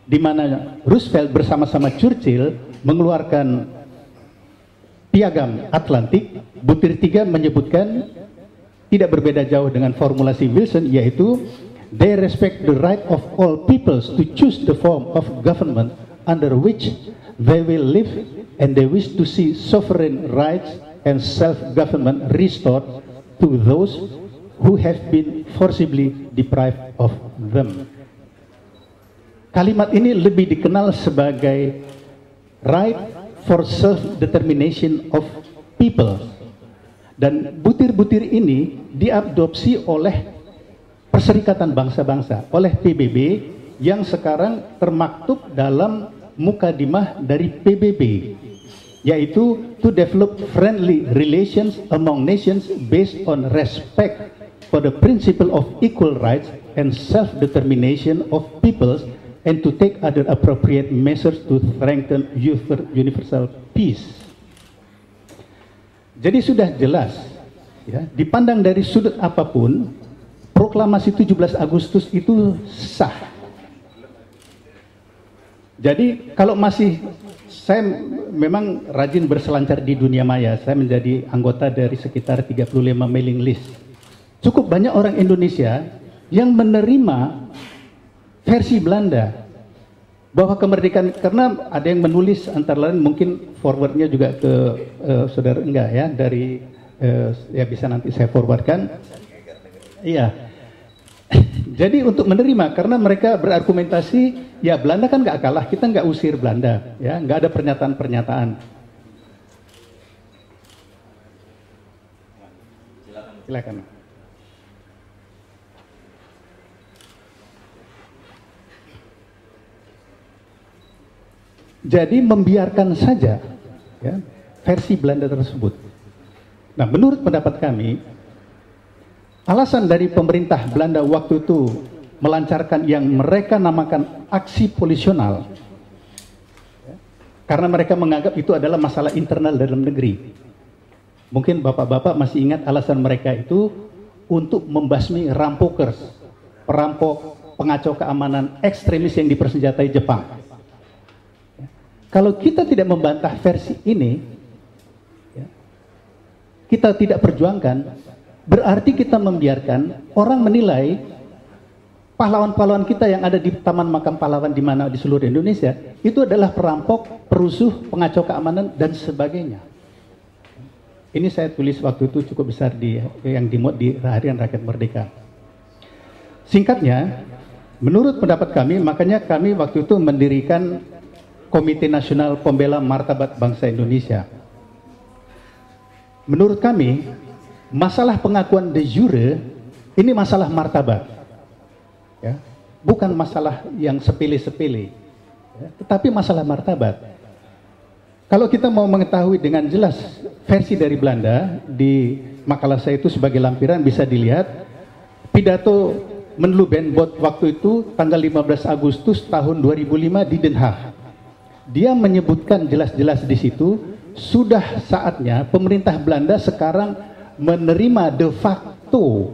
Speaker 4: di mana Roosevelt bersama-sama Churchill mengeluarkan Piagam Atlantik. Butir 3 menyebutkan, tidak berbeda jauh dengan formulasi Wilson, yaitu they respect the right of all peoples to choose the form of government under which they will live, and they wish to see sovereign rights and self-government restored to those who have been forcibly deprived of them. Kalimat ini lebih dikenal sebagai right for self-determination of people. Dan butir-butir ini diadopsi oleh Perserikatan Bangsa-Bangsa, oleh PBB, yang sekarang termaktub dalam mukadimah dari PBB, yaitu to develop friendly relations among nations based on respect for the principle of equal rights and self-determination of peoples, and to take other appropriate measures to strengthen universal peace. Jadi sudah jelas, ya, dipandang dari sudut apapun, proklamasi 17 Agustus itu sah. Jadi kalau saya memang rajin berselancar di dunia maya, saya menjadi anggota dari sekitar 35 mailing list. Cukup banyak orang Indonesia yang menerima versi Belanda bahwa kemerdekaan, karena ada yang menulis antara lain, mungkin forwardnya juga ke saudara enggak ya, dari ya bisa nanti saya forwardkan. Iya. Jadi untuk menerima, karena mereka berargumentasi, ya Belanda kan nggak kalah, kita nggak usir Belanda, ya nggak ada pernyataan-pernyataan. Silakan. Jadi membiarkan saja ya, versi Belanda tersebut. Nah, menurut pendapat kami, alasan dari pemerintah Belanda waktu itu melancarkan yang mereka namakan aksi polisional, ya, karena mereka menganggap itu adalah masalah internal dalam negeri. Mungkin bapak-bapak masih ingat alasan mereka itu untuk membasmi rampokers, perampok, pengacau keamanan, ekstremis yang dipersenjatai Jepang. Kalau kita tidak membantah versi ini, ya, kita tidak perjuangkan, berarti kita membiarkan orang menilai pahlawan-pahlawan kita yang ada di Taman Makam Pahlawan di mana di seluruh Indonesia itu adalah perampok, perusuh, pengacau keamanan dan sebagainya. Ini saya tulis waktu itu cukup besar yang dimuat di Harian Rakyat Merdeka. Singkatnya, menurut pendapat kami, makanya kami waktu itu mendirikan Komite Nasional Pembela Martabat Bangsa Indonesia. Menurut kami, masalah pengakuan de jure ini masalah martabat, ya, bukan masalah yang sepele-sepele, ya, tetapi masalah martabat. Kalau kita mau mengetahui dengan jelas versi dari Belanda, di makalah saya itu sebagai lampiran bisa dilihat pidato Menlu Ben Bot waktu itu tanggal 15 Agustus tahun 2005 di Den Haag. Dia menyebutkan jelas-jelas di situ, sudah saatnya pemerintah Belanda sekarang menerima de facto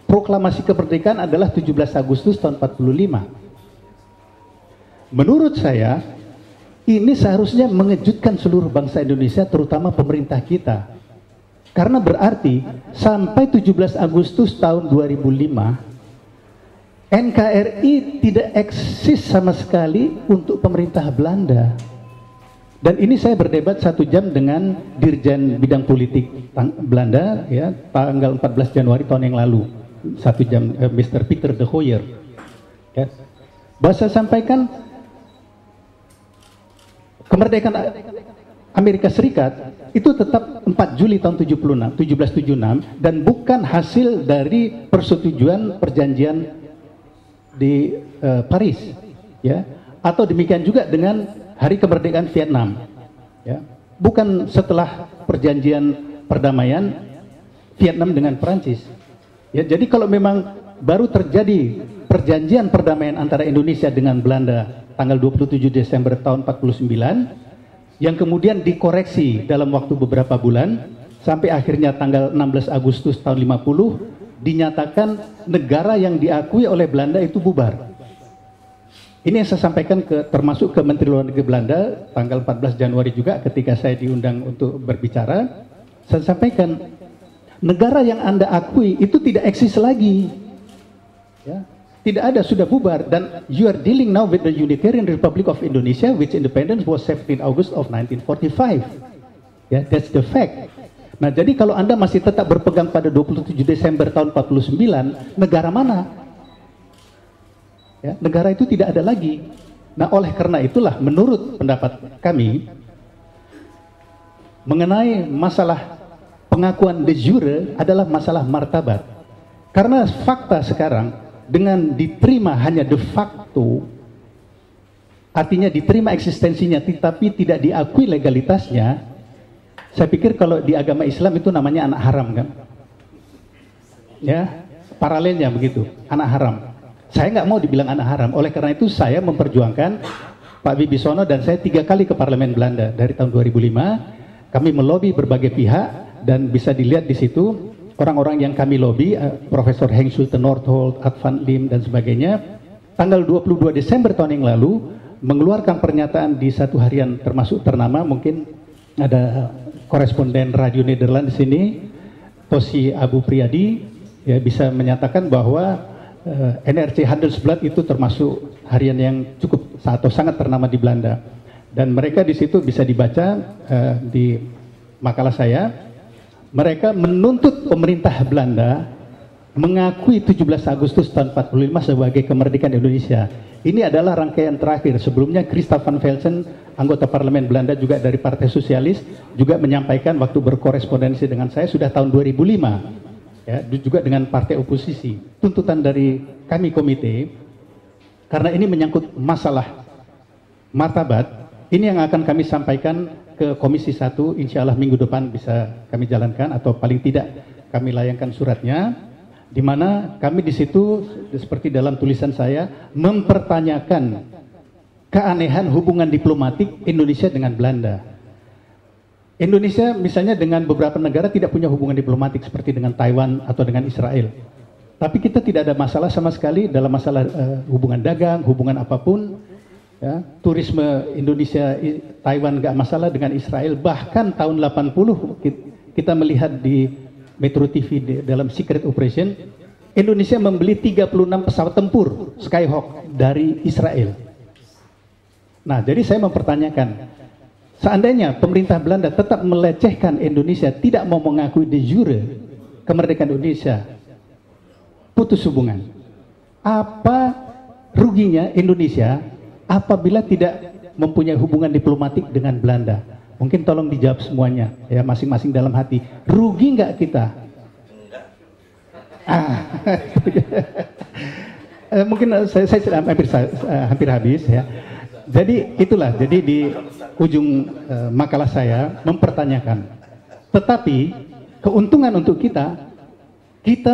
Speaker 4: proklamasi kemerdekaan adalah 17 Agustus tahun 45. Menurut saya, ini seharusnya mengejutkan seluruh bangsa Indonesia, terutama pemerintah kita. Karena berarti sampai 17 Agustus tahun 2005, NKRI tidak eksis sama sekali untuk pemerintah Belanda. Dan ini saya berdebat 1 jam dengan Dirjen Bidang Politik Belanda, ya, tanggal 14 Januari tahun yang lalu. 1 jam, Mr. Peter de Hooyer. Ya. Bahwa saya sampaikan, kemerdekaan Amerika Serikat itu tetap 4 Juli tahun 1776 dan bukan hasil dari persetujuan perjanjian di Paris, ya, atau demikian juga dengan Hari Kemerdekaan Vietnam, ya, bukan setelah perjanjian perdamaian Vietnam dengan Perancis. Ya, jadi kalau memang baru terjadi perjanjian perdamaian antara Indonesia dengan Belanda tanggal 27 Desember tahun 49 yang kemudian dikoreksi dalam waktu beberapa bulan sampai akhirnya tanggal 16 Agustus tahun 50 dinyatakan negara yang diakui oleh Belanda itu bubar. Ini yang saya sampaikan termasuk ke Menteri Luar Negeri Belanda tanggal 14 Januari juga ketika saya diundang untuk berbicara. Saya sampaikan negara yang Anda akui itu tidak eksis lagi, ya. Tidak ada, sudah bubar, dan you are dealing now with the Unitarian Republic of Indonesia, which independence was 17 August of 1945. Ya, that's the fact. Nah, jadi kalau Anda masih tetap berpegang pada 27 Desember tahun 49, negara mana? Ya, negara itu tidak ada lagi. Nah, oleh karena itulah, menurut pendapat kami, mengenai masalah pengakuan de jure adalah masalah martabat. Karena fakta sekarang, dengan diterima hanya de facto, artinya diterima eksistensinya tetapi tidak diakui legalitasnya, saya pikir kalau di agama Islam itu namanya anak haram, kan? Ya, paralelnya begitu, anak haram. Saya nggak mau dibilang anak haram, oleh karena itu saya memperjuangkan Pak Wibisono dan saya 3 kali ke Parlemen Belanda dari tahun 2005, kami melobi berbagai pihak dan bisa dilihat di situ. Orang-orang yang kami lobby, Profesor Henk Schulte Nordholt, Ad van Lim, dan sebagainya, tanggal 22 Desember tahun yang lalu, mengeluarkan pernyataan di satu harian termasuk ternama, mungkin ada koresponden Radio Nederland di sini, Tosi Abu Priyadi, ya, bisa menyatakan bahwa NRC Handelsblad itu termasuk harian yang cukup atau sangat ternama di Belanda. Dan mereka di situ bisa dibaca di makalah saya, mereka menuntut pemerintah Belanda mengakui 17 Agustus tahun 45 sebagai kemerdekaan Indonesia. Ini adalah rangkaian terakhir. Sebelumnya Christa van Velzen, anggota parlemen Belanda juga dari Partai Sosialis, juga menyampaikan waktu berkorespondensi dengan saya sudah tahun 2005, ya, juga dengan partai oposisi. Tuntutan dari kami komite, karena ini menyangkut masalah martabat, ini yang akan kami sampaikan ke Komisi 1, insya Allah minggu depan bisa kami jalankan, atau paling tidak kami layangkan suratnya, di mana kami di situ seperti dalam tulisan saya mempertanyakan keanehan hubungan diplomatik Indonesia dengan Belanda. Indonesia misalnya dengan beberapa negara tidak punya hubungan diplomatik seperti dengan Taiwan atau dengan Israel. Tapi kita tidak ada masalah sama sekali dalam masalah hubungan dagang, hubungan apapun. Ya, turisme Indonesia Taiwan nggak masalah, dengan Israel. Bahkan tahun 80 kita melihat di Metro TV dalam Secret Operation, Indonesia membeli 36 pesawat tempur Skyhawk dari Israel. Nah, jadi saya mempertanyakan, seandainya pemerintah Belanda tetap melecehkan Indonesia, tidak mau mengakui de jure kemerdekaan Indonesia, putus hubungan. Apa ruginya Indonesia apabila tidak mempunyai hubungan diplomatik dengan Belanda? Mungkin tolong dijawab semuanya, ya, masing-masing dalam hati. Rugi nggak kita? Mungkin saya hampir habis, ya. Jadi itulah, jadi di ujung makalah saya mempertanyakan. Tetapi keuntungan untuk kita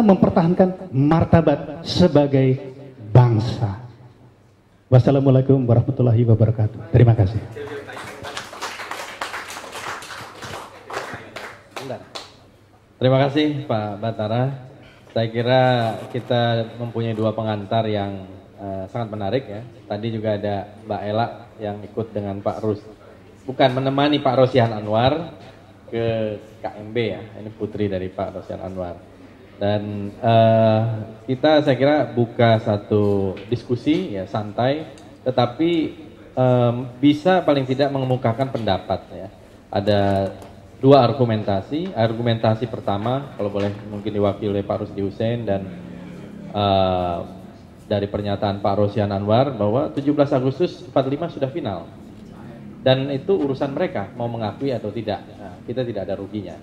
Speaker 4: mempertahankan martabat sebagai bangsa. Wassalamualaikum warahmatullahi wabarakatuh. Terima kasih.
Speaker 1: Terima kasih Pak Batara. Saya kira kita mempunyai dua pengantar yang sangat menarik, ya. Tadi juga ada Mbak Ela yang ikut dengan Pak Rus, bukan menemani Pak Rosihan Anwar ke KMB, ya. Ini putri dari Pak Rosihan Anwar. Dan kita saya kira buka satu diskusi, ya, santai, tetapi bisa paling tidak mengemukakan pendapat, ya. Ada dua argumentasi. Argumentasi pertama, kalau boleh mungkin diwakili oleh Pak Rusdi Hussein, dan dari pernyataan Pak Rosihan Anwar bahwa 17 Agustus 45 sudah final. Dan itu urusan mereka mau mengakui atau tidak. Nah, kita tidak ada ruginya.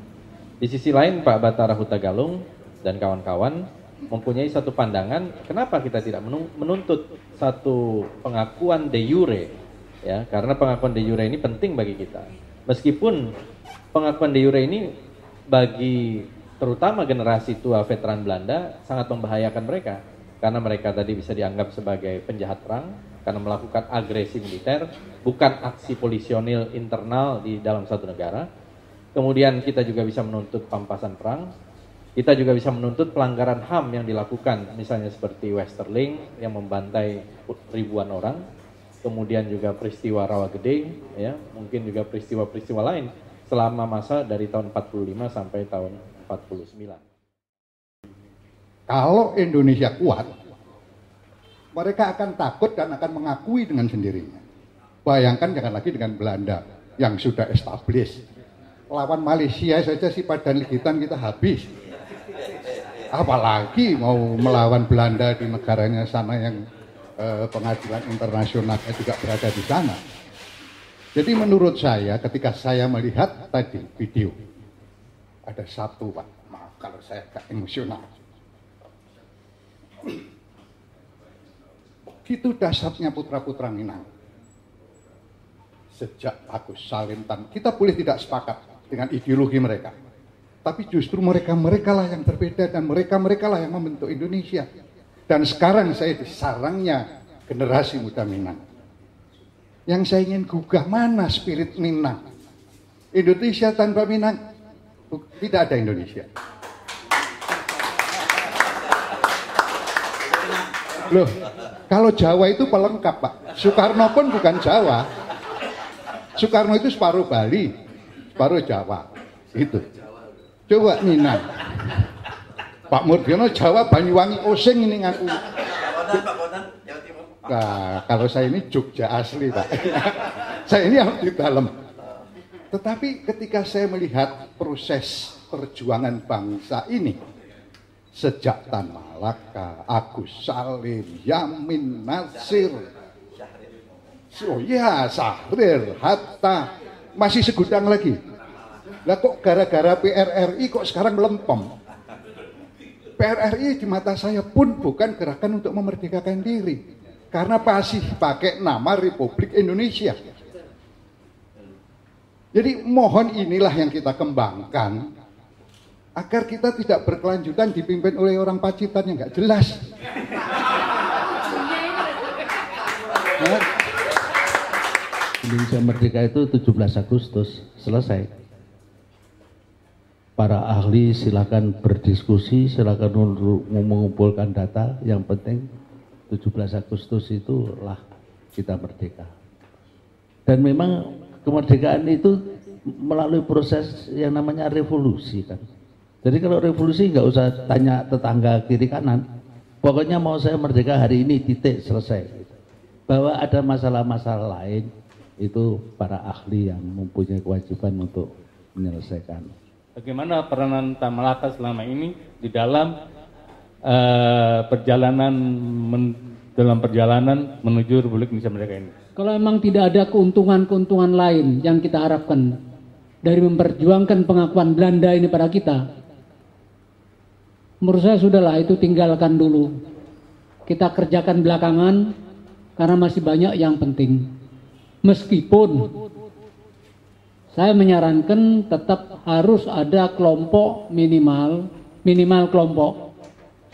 Speaker 1: Di sisi lain Pak Batara Hutagalung dan kawan-kawan mempunyai satu pandangan, kenapa kita tidak menuntut satu pengakuan de jure, ya, karena pengakuan de jure ini penting bagi kita. Meskipun pengakuan de jure ini bagi terutama generasi tua veteran Belanda sangat membahayakan mereka, karena mereka tadi bisa dianggap sebagai penjahat perang karena melakukan agresi militer, bukan aksi polisionil internal di dalam satu negara. Kemudian kita juga bisa menuntut pampasan perang, kita juga bisa menuntut pelanggaran HAM yang dilakukan, misalnya seperti Westerling yang membantai ribuan orang, kemudian juga peristiwa Rawagede, ya, mungkin juga peristiwa-peristiwa lain selama masa dari tahun 45 sampai tahun 49.
Speaker 5: Kalau Indonesia kuat, mereka akan takut dan akan mengakui dengan sendirinya. Bayangkan jangan lagi dengan Belanda yang sudah established. Lawan Malaysia saja si Padan Ligitan kita habis. Apalagi mau melawan Belanda di negaranya sana yang pengadilan internasionalnya juga berada di sana. Jadi menurut saya ketika saya melihat tadi video, ada satu Pak, maaf kalau saya agak emosional. Itu dasarnya putra-putra Minang. Sejak Agus Salim, kita boleh tidak sepakat dengan ideologi mereka. Tapi justru mereka lah yang berbeda dan mereka lah yang membentuk Indonesia. Dan sekarang saya di sarangnya generasi muda Minang. Yang saya ingin gugah, mana spirit Minang? Indonesia tanpa Minang, tidak ada Indonesia. Loh, kalau Jawa itu pelengkap Pak. Soekarno pun bukan Jawa. Soekarno itu separuh Bali, separuh Jawa. Itu. Coba Minang. Pak Murdiono Jawa, Banyuwangi Osing ini ngaku. Nah, kalau saya ini Jogja asli, Pak. Saya ini yang di dalam. Tetapi ketika saya melihat proses perjuangan bangsa ini, sejak Tan Malaka, Agus Salim, Yamin, Nasir, oh ya, Syahrir, Hatta, masih segudang lagi. Lah kok gara-gara PRRI kok sekarang melempem? PRRI di mata saya pun bukan gerakan untuk memerdekakan diri, karena masih pakai nama Republik Indonesia. Jadi mohon inilah yang kita kembangkan, agar kita tidak berkelanjutan dipimpin oleh orang Pacitan yang nggak jelas.
Speaker 6: Indonesia Merdeka itu 17 Agustus, selesai. Para ahli silakan berdiskusi, silakan mengumpulkan data. Yang penting 17 Agustus itulah kita merdeka. Dan memang kemerdekaan itu melalui proses yang namanya revolusi kan. Jadi kalau revolusi nggak usah tanya tetangga kiri kanan. Pokoknya mau saya merdeka hari ini, titik, selesai. Bahwa ada masalah-masalah lain, itu para ahli yang mempunyai kewajiban untuk menyelesaikan.
Speaker 7: Bagaimana peranan Tan Malaka selama ini di dalam perjalanan menuju Republik Indonesia Merdeka ini?
Speaker 8: Kalau memang tidak ada keuntungan-keuntungan lain yang kita harapkan dari memperjuangkan pengakuan Belanda ini pada kita, menurut saya sudahlah, itu tinggalkan dulu. Kita kerjakan belakangan karena masih banyak yang penting. Meskipun saya menyarankan tetap harus ada kelompok minimal kelompok.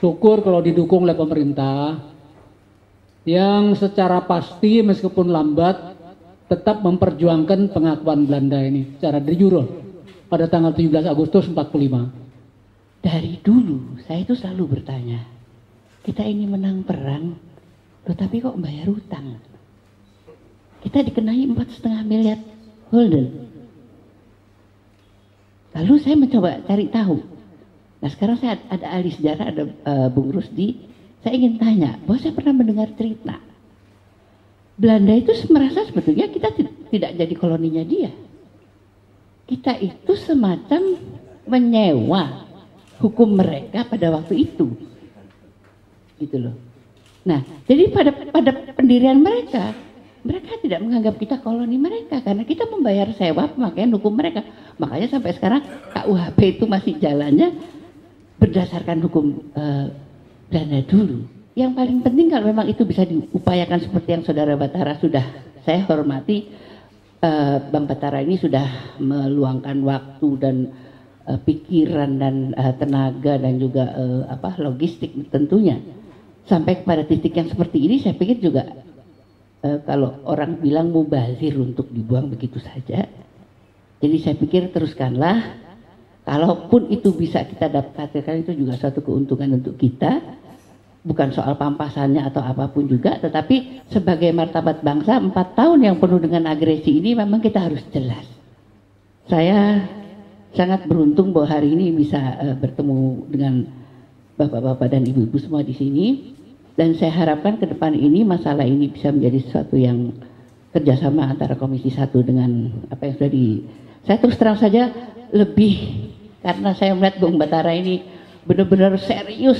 Speaker 8: Syukur kalau didukung oleh pemerintah yang secara pasti meskipun lambat tetap memperjuangkan pengakuan Belanda ini secara de jure pada tanggal 17 Agustus 45.
Speaker 9: Dari dulu saya itu selalu bertanya, kita ini menang perang, tetapi kok bayar utang? Kita dikenai 4,5 miliar gulden. Lalu saya mencoba cari tahu. Nah sekarang saya ada ahli sejarah, ada Bung Rusdi. Saya ingin tanya, bahwa saya pernah mendengar cerita Belanda itu merasa sebetulnya kita tidak jadi koloninya dia. Kita itu semacam menyewa hukum mereka pada waktu itu, gitu loh. Nah, jadi pada pendirian mereka tidak menganggap kita koloni mereka karena kita membayar sewa pemakaian hukum mereka. Makanya sampai sekarang KUHP itu masih jalannya berdasarkan hukum Belanda dulu. Yang paling penting kalau memang itu bisa diupayakan seperti yang Saudara Batara sudah saya hormati, Bang Batara ini sudah meluangkan waktu dan pikiran dan tenaga dan juga logistik tentunya sampai kepada titik yang seperti ini. Saya pikir juga kalau orang bilang mubazir untuk dibuang begitu saja. Jadi saya pikir teruskanlah, kalaupun itu bisa kita dapatkan itu juga satu keuntungan untuk kita, bukan soal pampasannya atau apapun juga, tetapi sebagai martabat bangsa 4 tahun yang penuh dengan agresi ini memang kita harus jelas. Saya sangat beruntung bahwa hari ini bisa bertemu dengan bapak-bapak dan ibu-ibu semua di sini, dan saya harapkan ke depan ini masalah ini bisa menjadi sesuatu yang kerjasama antara Komisi 1 dengan apa yang sudah saya terus terang saja lebih, karena saya melihat Bung Batara ini benar-benar serius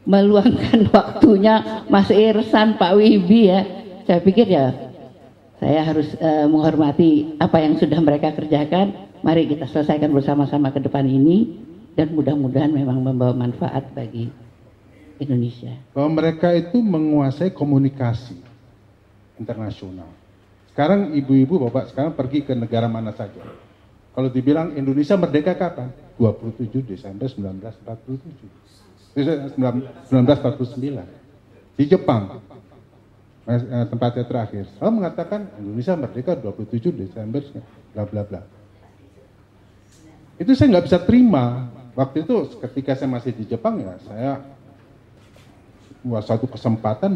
Speaker 9: meluangkan waktunya, Mas Irsan, Pak Wibi ya. Saya pikir ya saya harus menghormati apa yang sudah mereka kerjakan. Mari kita selesaikan bersama-sama ke depan ini dan mudah-mudahan memang membawa manfaat bagi Indonesia.
Speaker 10: Bahwa mereka itu menguasai komunikasi internasional. Sekarang ibu-ibu, bapak sekarang pergi ke negara mana saja. Kalau dibilang Indonesia merdeka kapan? 27 Desember 1949. Di Jepang, tempatnya terakhir. Saya mengatakan Indonesia merdeka 27 Desember bla bla bla. Itu saya nggak bisa terima. Waktu itu ketika saya masih di Jepang ya, saya satu kesempatan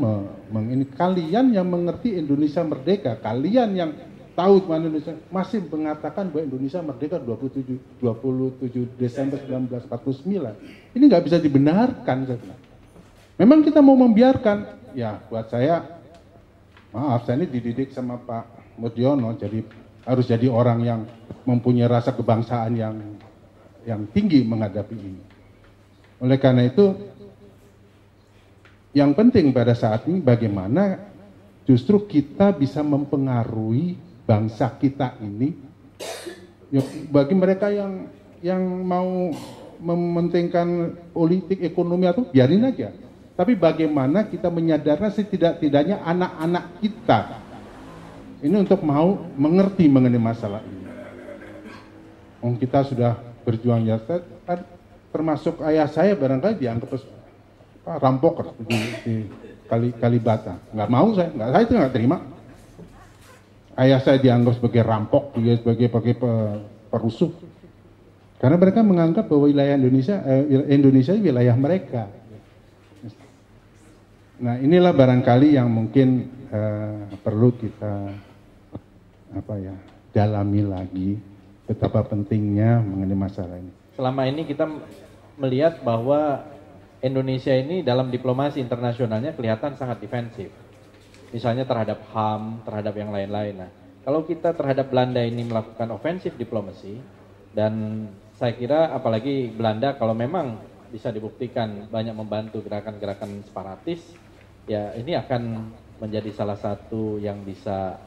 Speaker 10: ini kalian yang mengerti Indonesia merdeka, kalian yang tahu mana Indonesia, masih mengatakan bahwa Indonesia merdeka 27 Desember 1949. Ini nggak bisa dibenarkan, saya bilang. Memang kita mau membiarkan, ya buat saya, maaf, saya ini dididik sama Pak Murdiono, jadi harus jadi orang yang mempunyai rasa kebangsaan yang tinggi menghadapi ini. Oleh karena itu, yang penting pada saat ini bagaimana justru kita bisa mempengaruhi bangsa kita ini. Ya, bagi mereka yang mau mementingkan politik, ekonomi atau biarin aja. Tapi bagaimana kita menyadarkan setidak-tidaknya anak-anak kita ini untuk mau mengerti mengenai masalah ini. Kita sudah berjuang ya, termasuk ayah saya barangkali dianggap rampok di Kalibata. Nggak mau saya itu nggak terima. Ayah saya dianggap sebagai rampok, juga sebagai perusuh. Karena mereka menganggap bahwa wilayah Indonesia wilayah mereka. Nah, inilah barangkali yang mungkin perlu kita dalami lagi betapa pentingnya mengenai masalah ini.
Speaker 1: Selama ini kita melihat bahwa Indonesia ini dalam diplomasi internasionalnya kelihatan sangat defensif. Misalnya terhadap HAM, terhadap yang lain-lain. Nah, kalau kita terhadap Belanda ini melakukan ofensif diplomasi, dan saya kira apalagi Belanda kalau memang bisa dibuktikan banyak membantu gerakan-gerakan separatis, ya ini akan menjadi salah satu yang bisa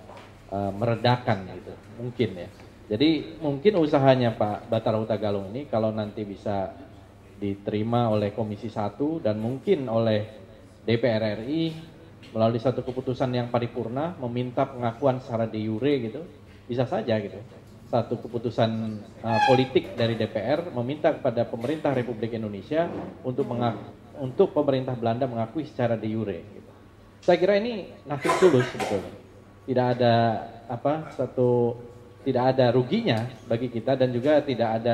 Speaker 1: meredakan gitu, mungkin ya. Jadi mungkin usahanya Pak Bathara Hutagalung ini kalau nanti bisa diterima oleh Komisi 1 dan mungkin oleh DPR RI melalui satu keputusan yang paripurna meminta pengakuan secara de jure gitu, bisa saja gitu. Satu keputusan politik dari DPR meminta kepada pemerintah Republik Indonesia untuk pemerintah Belanda mengakui secara de jure gitu. Saya kira ini nothing tulus sebetulnya. Tidak ada tidak ada ruginya bagi kita dan juga tidak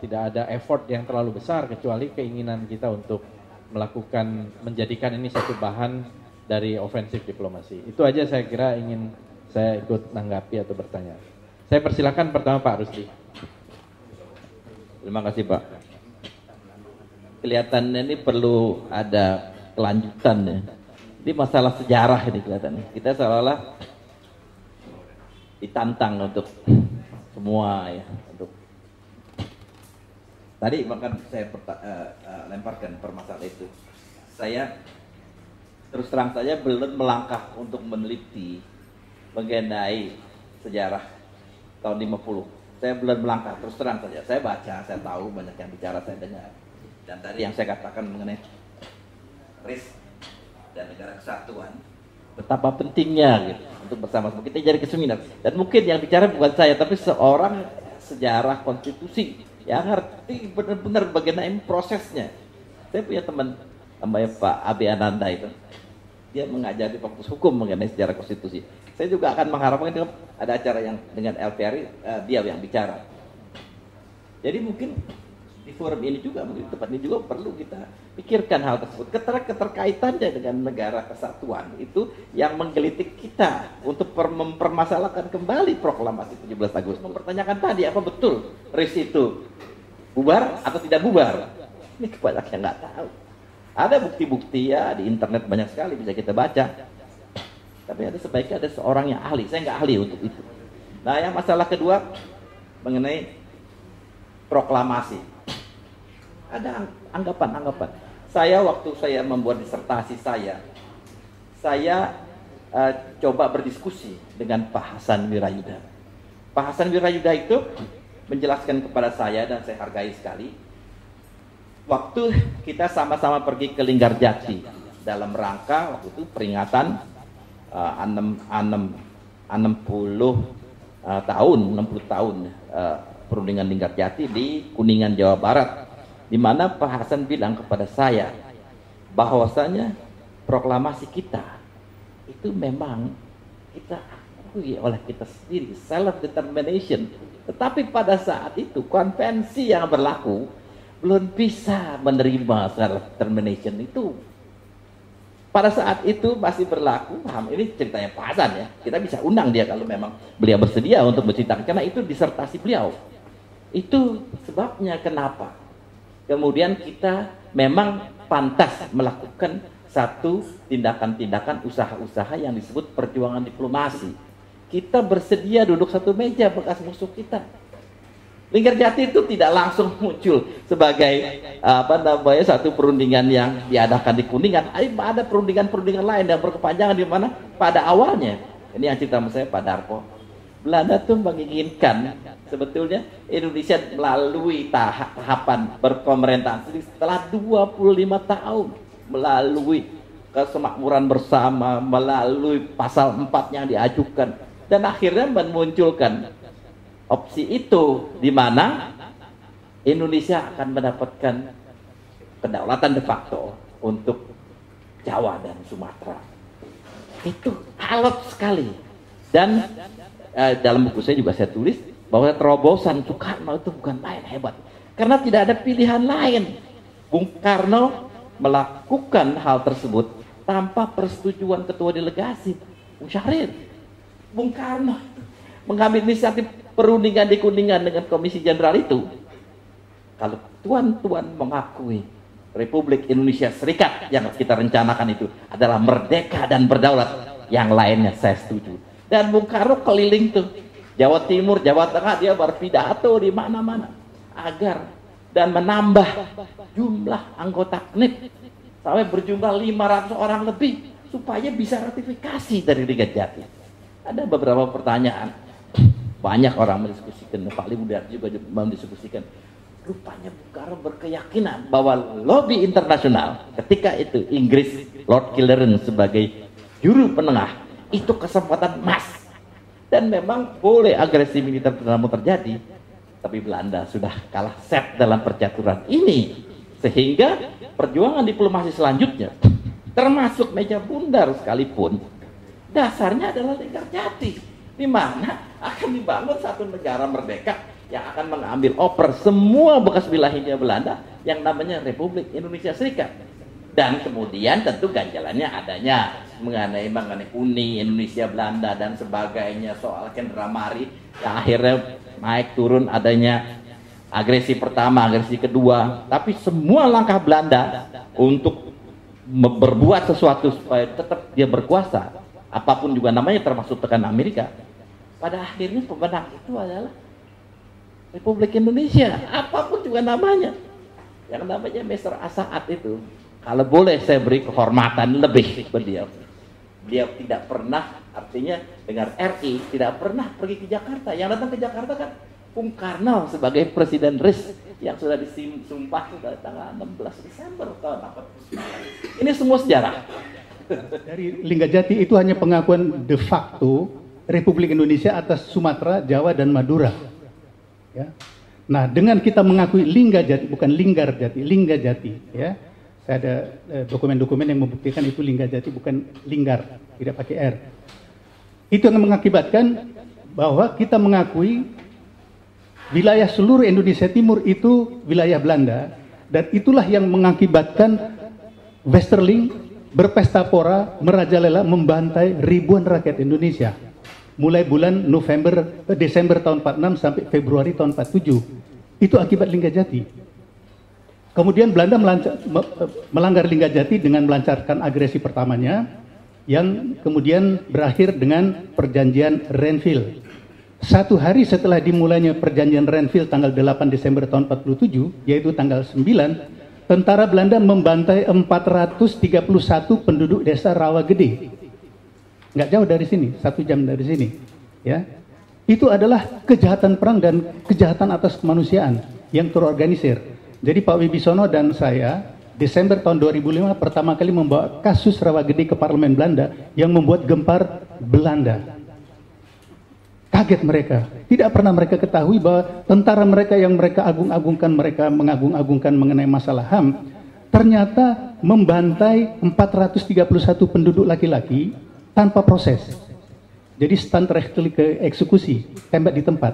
Speaker 1: ada effort yang terlalu besar kecuali keinginan kita untuk menjadikan ini satu bahan dari ofensif diplomasi. Itu aja saya kira ingin saya ikut nanggapi atau bertanya. Saya persilakan pertama Pak Rusdi.
Speaker 3: Terima kasih Pak. Kelihatannya ini perlu ada kelanjutan ya. Ini masalah sejarah ini kelihatannya. Kita seolah-olah ditantang untuk semua ya, untuk tadi bahkan saya lemparkan permasalahan itu. Saya terus terang saja belum melangkah untuk meneliti mengenai sejarah tahun 50. Saya belum melangkah, terus terang saja. Saya baca, saya tahu banyak yang bicara, saya dengar. Dan tadi yang saya katakan mengenai RIS dan negara kesatuan, betapa pentingnya gitu untuk bersama-sama kita jadi keseminar. Dan mungkin yang bicara bukan saya, tapi seorang sejarah konstitusi yang ngerti benar-benar bagaimana prosesnya. Saya punya teman namanya Pak Abi Ananda itu, dia mengajar di Fakultas Hukum mengenai sejarah konstitusi. Saya juga akan mengharapkan ada acara yang dengan LPRI, dia yang bicara. Jadi mungkin di forum ini juga, mungkin di tempat ini juga perlu kita pikirkan hal tersebut. Keterkaitannya dengan negara kesatuan itu yang menggelitik kita untuk mempermasalahkan kembali proklamasi 17 Agustus. Mempertanyakan tadi apa betul RIS itu bubar atau tidak bubar. Ini kebanyakan yang nggak tahu. Ada bukti-bukti ya di internet banyak sekali bisa kita baca. Tapi ada sebaiknya ada seorang yang ahli. Saya nggak ahli untuk itu. Nah, yang masalah kedua mengenai proklamasi. Ada anggapan-anggapan. Saya waktu saya membuat disertasi saya coba berdiskusi dengan Pak Hasan Wirayuda. Pak Hasan Wirayuda itu menjelaskan kepada saya dan saya hargai sekali. Waktu kita sama-sama pergi ke Linggarjati dalam rangka waktu itu peringatan 60 tahun perundingan Linggarjati di Kuningan, Jawa Barat, di mana Pak Hasan bilang kepada saya bahwasanya proklamasi kita itu memang kita akui oleh kita sendiri, self determination. Tetapi pada saat itu konvensi yang berlaku belum bisa menerima self determination itu. Pada saat itu masih berlaku, paham, ini ceritanya Pak Hasan ya, kita bisa undang dia kalau memang beliau bersedia untuk menceritakan, karena itu disertasi beliau. Itu sebabnya kenapa kemudian kita memang pantas melakukan satu tindakan-tindakan usaha-usaha yang disebut perjuangan diplomasi. Kita bersedia duduk satu meja bekas musuh kita. Linggarjati itu tidak langsung muncul sebagai satu perundingan yang diadakan di Kuningan. Ada perundingan-perundingan lain yang berkepanjangan di mana pada awalnya, ini yang cerita saya Pak Darpo, Belanda tuh menginginkan sebetulnya Indonesia melalui tahapan berpemerintahan setelah 25 tahun, melalui kesemakmuran bersama, melalui pasal 4 yang diajukan, dan akhirnya memunculkan opsi itu di mana Indonesia akan mendapatkan kedaulatan de facto untuk Jawa dan Sumatera. Itu alot sekali. Dan dalam buku saya juga saya tulis bahwa terobosan Soekarno itu bukan main hebat, karena tidak ada pilihan lain. Bung Karno melakukan hal tersebut tanpa persetujuan ketua delegasi Bung Syahrir. Bung Karno mengambil inisiatif perundingan di Kuningan dengan Komisi Jenderal itu. Kalau tuan-tuan mengakui Republik Indonesia Serikat yang kita rencanakan itu adalah merdeka dan berdaulat, yang lainnya saya setuju. Dan Bung Karno keliling tuh Jawa Timur, Jawa Tengah, dia berpidato di mana-mana agar dan menambah jumlah anggota KNIP sampai berjumlah 500 orang lebih supaya bisa ratifikasi dari Linggarjati. Ada beberapa pertanyaan, banyak orang mendiskusikan, Pak Limudat juga mendiskusikan. Rupanya Bung Karno berkeyakinan bahwa lobby internasional ketika itu Inggris, Lord Killerren sebagai juru penengah, itu kesempatan emas. Dan memang boleh agresi militer terjadi, tapi Belanda sudah kalah set dalam percaturan ini, sehingga perjuangan diplomasi selanjutnya, termasuk meja bundar sekalipun, dasarnya adalah Linggarjati, di mana akan dibangun satu negara merdeka yang akan mengambil oper semua bekas wilayahnya Belanda yang namanya Republik Indonesia Serikat. Dan kemudian tentu ganjalannya adanya mengenai Uni Indonesia Belanda dan sebagainya, soal Kendramari yang akhirnya naik turun, adanya agresi pertama, agresi kedua. Tapi semua langkah Belanda untuk berbuat sesuatu supaya tetap dia berkuasa, apapun juga namanya, termasuk tekan Amerika, pada akhirnya pemenang itu adalah Republik Indonesia, apapun juga namanya. Yang namanya Mr. Asaat itu, kalau boleh saya beri kehormatan lebih beliau. Dia tidak pernah, artinya dengan RI, tidak pernah pergi ke Jakarta. Yang datang ke Jakarta kan Bung Karno sebagai Presiden RIS yang sudah disumpah pada tanggal 16 Desember tahun 49. Ini semua sejarah.
Speaker 4: Dari Linggarjati itu hanya pengakuan de facto Republik Indonesia atas Sumatera, Jawa, dan Madura. Ya. Nah, dengan kita mengakui Linggarjati, bukan Linggarjati, Linggarjati, ya. Saya ada dokumen-dokumen yang membuktikan itu Linggarjati, bukan Linggar, tidak pakai R. Itu yang mengakibatkan bahwa kita mengakui wilayah seluruh Indonesia Timur itu wilayah Belanda, dan itulah yang mengakibatkan Westerling berpesta pora, merajalela, membantai ribuan rakyat Indonesia. Mulai bulan Desember tahun 46 sampai Februari tahun 47. Itu akibat Linggarjati. Kemudian Belanda melanggar Linggarjati dengan melancarkan agresi pertamanya, yang kemudian berakhir dengan perjanjian Renville. 1 hari setelah dimulainya perjanjian Renville tanggal 8 Desember tahun 47, yaitu tanggal 9, tentara Belanda membantai 431 penduduk desa Rawagede. Nggak jauh dari sini, 1 jam dari sini. Ya, itu adalah kejahatan perang dan kejahatan atas kemanusiaan yang terorganisir. Jadi Pak Wibisono dan saya Desember tahun 2005 pertama kali membawa kasus Rawagede ke Parlemen Belanda yang membuat gempar Belanda. Kaget mereka. Tidak pernah mereka ketahui bahwa tentara mereka yang mereka agung-agungkan, mereka mengagung-agungkan mengenai masalah HAM, ternyata membantai 431 penduduk laki-laki tanpa proses. Jadi standrechtelijk ke eksekusi, tembak di tempat.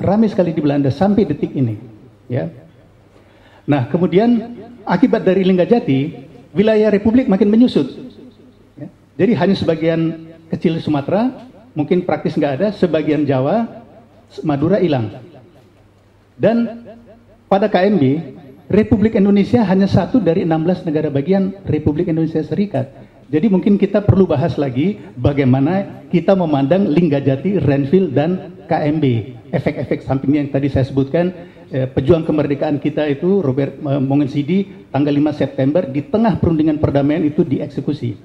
Speaker 4: Ramai sekali di Belanda sampai detik ini. Ya. Nah, kemudian akibat dari Linggarjati, wilayah Republik makin menyusut. Jadi hanya sebagian kecil Sumatera, mungkin praktis nggak ada, sebagian Jawa, Madura hilang. Dan pada KMB, Republik Indonesia hanya satu dari 16 negara bagian Republik Indonesia Serikat. Jadi mungkin kita perlu bahas lagi bagaimana kita memandang Linggajati, Renville, dan KMB. Efek-efek sampingnya yang tadi saya sebutkan, pejuang kemerdekaan kita itu Robert Mongensidi tanggal 5 September di tengah perundingan perdamaian itu dieksekusi.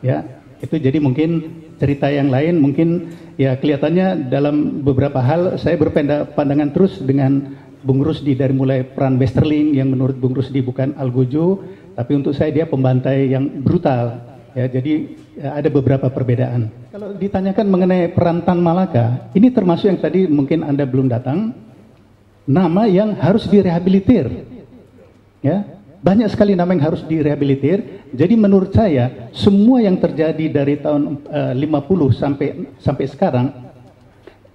Speaker 4: Ya, itu jadi mungkin cerita yang lain, mungkin ya kelihatannya dalam beberapa hal saya berpandangan terus dengan Bung Rusdi dari mulai peran Westerling yang menurut Bung Rusdi bukan Algojo, tapi untuk saya dia pembantai yang brutal. Ya, jadi ada beberapa perbedaan. Kalau ditanyakan mengenai peran Tan Malaka, ini termasuk yang tadi mungkin Anda belum datang, nama yang harus direhabilitir. Ya, banyak sekali nama yang harus direhabilitir. Jadi menurut saya semua yang terjadi dari tahun 50 sampai sekarang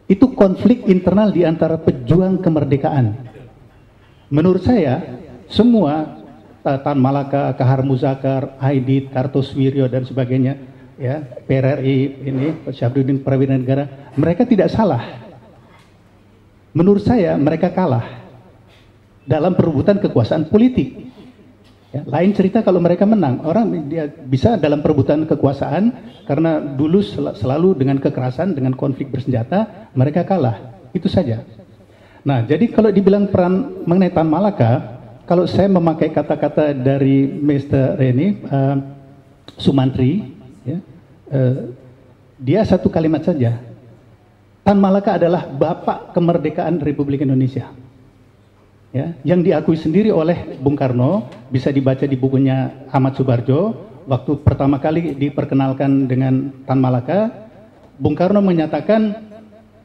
Speaker 4: itu konflik internal di antara pejuang kemerdekaan. Menurut saya semua Tan Malaka, Kahar Muzakar, Aidit, Kartosuwiryo dan sebagainya, ya, PRRI ini, Syafruddin Prawira Negara, mereka tidak salah. Menurut saya mereka kalah dalam perebutan kekuasaan politik. Ya, lain cerita kalau mereka menang, orang dia bisa dalam perebutan kekuasaan karena dulu selalu dengan kekerasan, dengan konflik bersenjata, mereka kalah. Itu saja. Nah, jadi kalau dibilang peran mengenai Tan Malaka, kalau saya memakai kata-kata dari Mr. Reni Sumantri, ya, dia satu kalimat saja. Tan Malaka adalah bapak kemerdekaan Republik Indonesia. Ya, yang diakui sendiri oleh Bung Karno, bisa dibaca di bukunya Ahmad Subarjo. Waktu pertama kali diperkenalkan dengan Tan Malaka, Bung Karno menyatakan,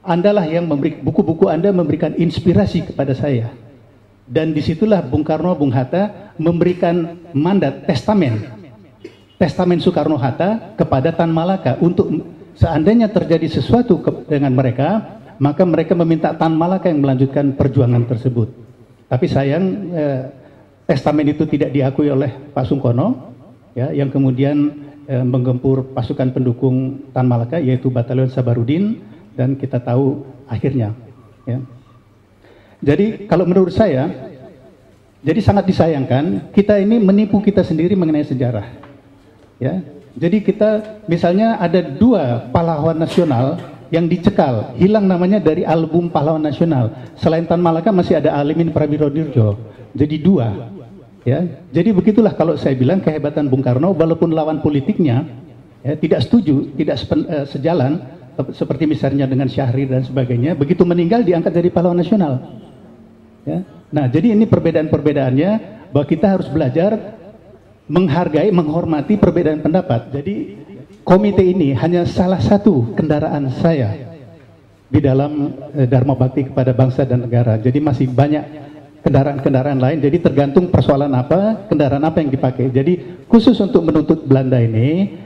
Speaker 4: Andalah yang buku-buku Anda memberikan inspirasi kepada saya. Dan disitulah Bung Karno, Bung Hatta memberikan mandat testamen Soekarno-Hatta kepada Tan Malaka untuk seandainya terjadi sesuatu dengan mereka, maka mereka meminta Tan Malaka yang melanjutkan perjuangan tersebut. Tapi sayang testamen itu tidak diakui oleh Pak Sungkono, ya, yang kemudian menggempur pasukan pendukung Tan Malaka yaitu Batalion Sabarudin, dan kita tahu akhirnya. Ya. Jadi kalau menurut saya, jadi sangat disayangkan kita ini menipu kita sendiri mengenai sejarah. Ya, jadi kita misalnya ada 2 pahlawan nasional yang dicekal, hilang namanya dari album pahlawan nasional. Selain Tan Malaka masih ada Alimin Prabirodirjo. Jadi 2. Ya, jadi begitulah kalau saya bilang kehebatan Bung Karno, walaupun lawan politiknya ya, tidak setuju, tidak sejalan, seperti misalnya dengan Syahrir dan sebagainya, begitu meninggal diangkat jadi pahlawan nasional. Ya. Nah, jadi ini perbedaan-perbedaannya bahwa kita harus belajar menghargai, menghormati perbedaan pendapat. Jadi komite ini hanya salah satu kendaraan saya di dalam Dharma Bakti kepada bangsa dan negara. Jadi masih banyak kendaraan-kendaraan lain. Jadi tergantung persoalan apa, kendaraan apa yang dipakai. Jadi khusus untuk menuntut Belanda ini,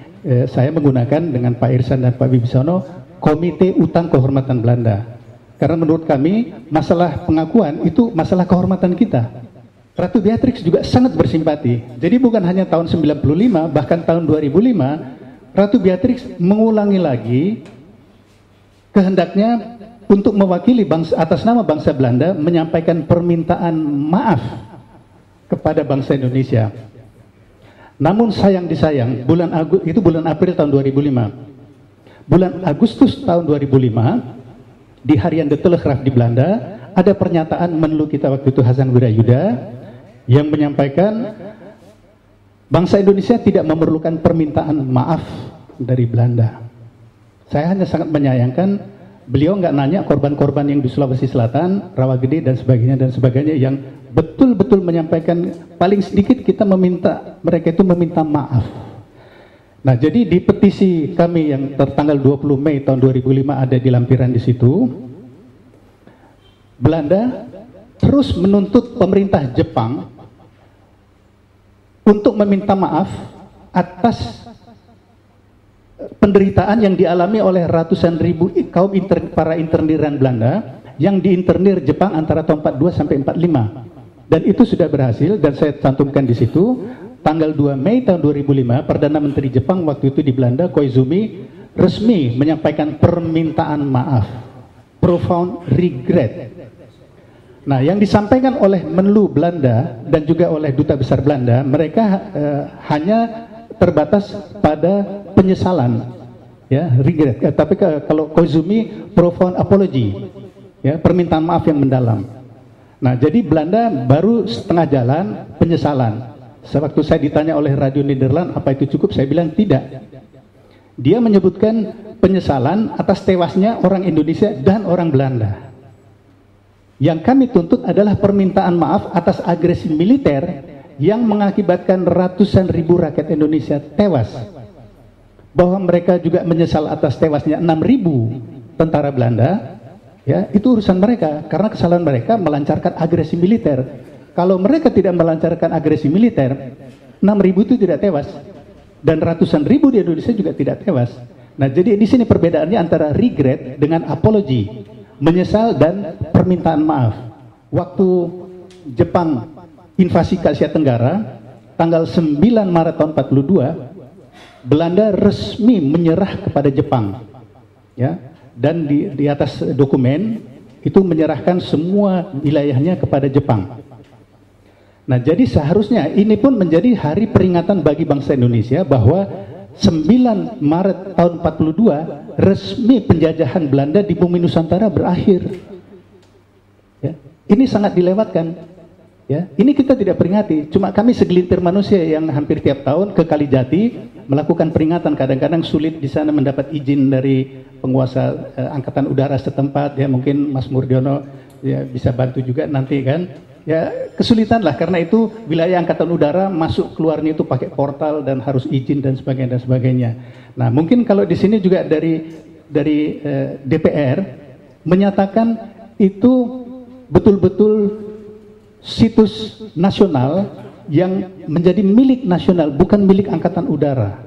Speaker 4: saya menggunakan dengan Pak Irsan dan Pak Wibisono Komite Utang Kehormatan Belanda. Karena menurut kami masalah pengakuan itu masalah kehormatan kita. Ratu Beatrix juga sangat bersimpati. Jadi bukan hanya tahun 95, bahkan tahun 2005, Ratu Beatrix mengulangi lagi kehendaknya untuk mewakili bangsa, atas nama bangsa Belanda menyampaikan permintaan maaf kepada bangsa Indonesia. Namun sayang disayang, bulan April tahun 2005. Bulan Agustus tahun 2005, di harian The Telegraaf di Belanda, ada pernyataan menlu kita waktu itu Hasan Wirayuda yang menyampaikan bangsa Indonesia tidak memerlukan permintaan maaf dari Belanda. Saya hanya sangat menyayangkan beliau nggak nanya korban-korban yang di Sulawesi Selatan, Rawagede dan sebagainya yang betul-betul menyampaikan, paling sedikit kita meminta, mereka itu meminta maaf. Nah, jadi di petisi kami yang tertanggal 20 Mei tahun 2005 ada di lampiran di situ, Belanda terus menuntut pemerintah Jepang untuk meminta maaf atas penderitaan yang dialami oleh ratusan ribu kaum para interniran Belanda yang diinternir Jepang antara tahun 42 sampai 45. Dan itu sudah berhasil, dan saya cantumkan di situ. tanggal 2 Mei tahun 2005, Perdana Menteri Jepang waktu itu di Belanda, Koizumi, resmi menyampaikan permintaan maaf, profound regret. Nah, yang disampaikan oleh Menlu Belanda dan juga oleh Duta Besar Belanda, mereka hanya terbatas pada penyesalan, ya, regret. Tapi kalau Koizumi, profound apology, ya, permintaan maaf yang mendalam. Nah, jadi Belanda baru setengah jalan penyesalan. Sewaktu saya ditanya oleh Radio Nederland apa itu cukup, saya bilang tidak. Dia menyebutkan penyesalan atas tewasnya orang Indonesia dan orang Belanda. Yang kami tuntut adalah permintaan maaf atas agresi militer yang mengakibatkan ratusan ribu rakyat Indonesia tewas. Bahwa mereka juga menyesal atas tewasnya 6.000 tentara Belanda. Ya, itu urusan mereka, karena kesalahan mereka melancarkan agresi militer. Kalau mereka tidak melancarkan agresi militer, 6.000 itu tidak tewas, dan ratusan ribu di Indonesia juga tidak tewas. Nah, jadi di sini perbedaannya antara regret dengan apology, menyesal dan permintaan maaf. Waktu Jepang invasi ke Asia Tenggara, tanggal 9 Maret tahun 42, Belanda resmi menyerah kepada Jepang. Ya. Dan di atas dokumen itu menyerahkan semua wilayahnya kepada Jepang. Nah, jadi seharusnya ini pun menjadi hari peringatan bagi bangsa Indonesia bahwa 9 Maret tahun 42 resmi penjajahan Belanda di bumi Nusantara berakhir. Ya, ini sangat dilewatkan. Ya, ini kita tidak peringati. Cuma kami segelintir manusia yang hampir tiap tahun ke Kalijati melakukan peringatan. Kadang-kadang sulit di sana mendapat izin dari penguasa angkatan udara setempat. Ya, mungkin Mas Murdiono ya bisa bantu juga nanti kan. Ya, kesulitan lah karena itu wilayah angkatan udara masuk keluarnya itu pakai portal dan harus izin dan sebagainya. Nah, mungkin kalau di sini juga dari DPR menyatakan itu betul-betul situs nasional yang menjadi milik nasional, bukan milik angkatan udara.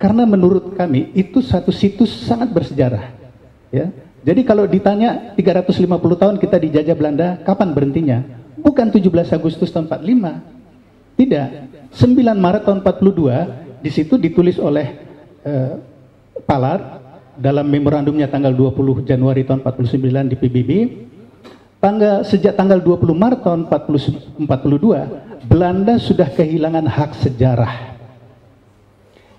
Speaker 4: Karena menurut kami itu satu situs sangat bersejarah. Ya. Jadi kalau ditanya 350 tahun kita dijajah Belanda, kapan berhentinya? Bukan 17 Agustus tahun 45. Tidak. 9 Maret tahun 42, di situ ditulis oleh Pallard dalam memorandumnya tanggal 20 Januari tahun 49 di PBB. Sejak tanggal 20 Maret tahun 42, Belanda sudah kehilangan hak sejarah.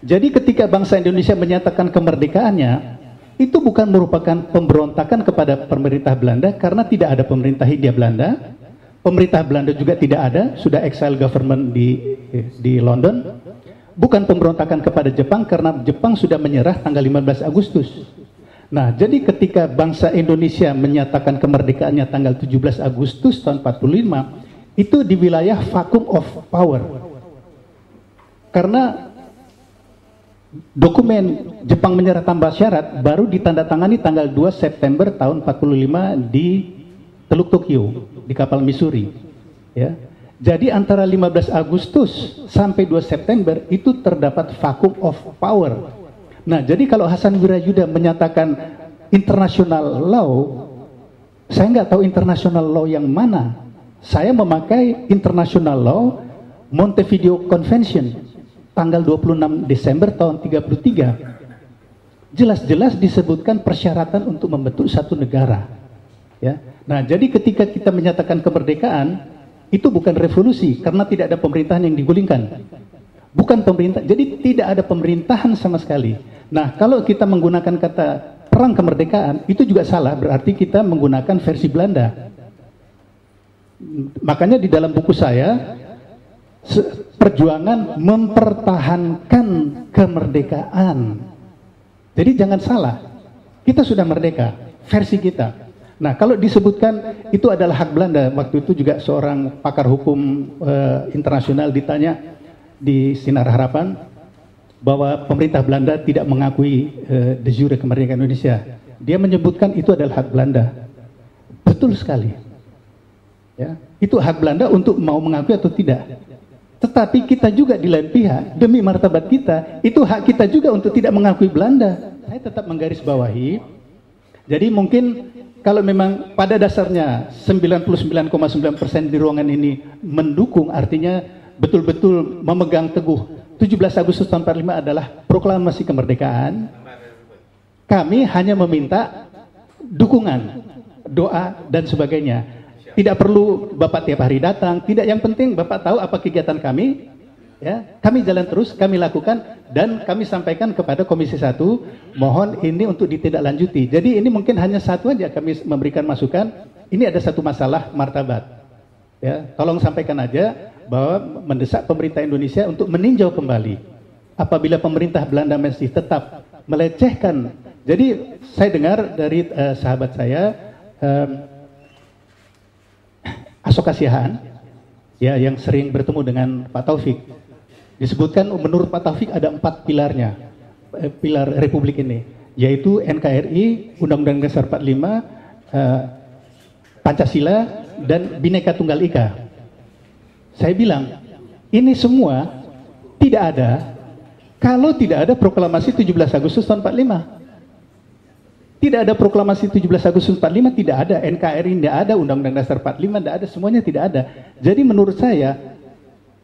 Speaker 4: Jadi ketika bangsa Indonesia menyatakan kemerdekaannya, itu bukan merupakan pemberontakan kepada pemerintah Belanda karena tidak ada pemerintah Hindia Belanda. Pemerintah Belanda juga tidak ada, sudah exile government di London. Bukan pemberontakan kepada Jepang karena Jepang sudah menyerah tanggal 15 Agustus. Nah, jadi ketika bangsa Indonesia menyatakan kemerdekaannya tanggal 17 Agustus tahun 45, itu di wilayah vacuum of power. Karena dokumen Jepang menyerah tanpa syarat baru ditandatangani tanggal 2 September tahun 45 di Teluk Tokyo, di kapal Missouri. Ya. Jadi antara 15 Agustus sampai 2 September itu terdapat vacuum of power. Nah, jadi kalau Hasan Wirayuda menyatakan international law, saya nggak tahu international law yang mana. Saya memakai international law Montevideo Convention tanggal 26 Desember tahun 33. Jelas-jelas disebutkan persyaratan untuk membentuk satu negara. Ya. Nah, jadi ketika kita menyatakan kemerdekaan, itu bukan revolusi karena tidak ada pemerintahan yang digulingkan. Bukan pemerintah, jadi tidak ada pemerintahan sama sekali. Nah, kalau kita menggunakan kata perang kemerdekaan, itu juga salah, berarti kita menggunakan versi Belanda. Makanya di dalam buku saya, perjuangan mempertahankan kemerdekaan. Jadi jangan salah, kita sudah merdeka, versi kita. Nah, kalau disebutkan itu adalah hak Belanda, waktu itu juga seorang pakar hukum internasional ditanya di Sinar Harapan bahwa pemerintah Belanda tidak mengakui de jure kemerdekaan Indonesia. Dia menyebutkan itu adalah hak Belanda. Betul sekali. Ya, itu hak Belanda untuk mau mengakui atau tidak. Tetapi kita juga di lain pihak, demi martabat kita, itu hak kita juga untuk tidak mengakui Belanda. Saya tetap menggarisbawahi. Jadi mungkin kalau memang pada dasarnya 99,9% di ruangan ini mendukung, artinya betul-betul memegang teguh 17 Agustus tahun 45 adalah proklamasi kemerdekaan, kami hanya meminta dukungan, doa dan sebagainya. Tidak perlu Bapak tiap hari datang, tidak, yang penting Bapak tahu apa kegiatan kami, ya, kami jalan terus, kami lakukan, dan kami sampaikan kepada Komisi 1, mohon ini untuk ditindaklanjuti. Jadi ini mungkin hanya satu aja kami memberikan masukan, ini ada satu masalah martabat. Ya, tolong sampaikan aja bahwa mendesak pemerintah Indonesia untuk meninjau kembali apabila pemerintah Belanda masih tetap melecehkan. Jadi saya dengar dari sahabat saya Asoka Siahaan, ya, yang sering bertemu dengan Pak Taufik, disebutkan menurut Pak Taufik ada 4 pilarnya, pilar Republik ini, yaitu NKRI, Undang-Undang Dasar 45, Pancasila, dan Bhinneka Tunggal Ika. Saya bilang, ini semua tidak ada kalau tidak ada proklamasi 17 Agustus tahun 45. Tidak ada proklamasi 17 Agustus 45, tidak ada NKRI, tidak ada Undang-Undang Dasar 45, tidak ada, semuanya tidak ada. Jadi menurut saya,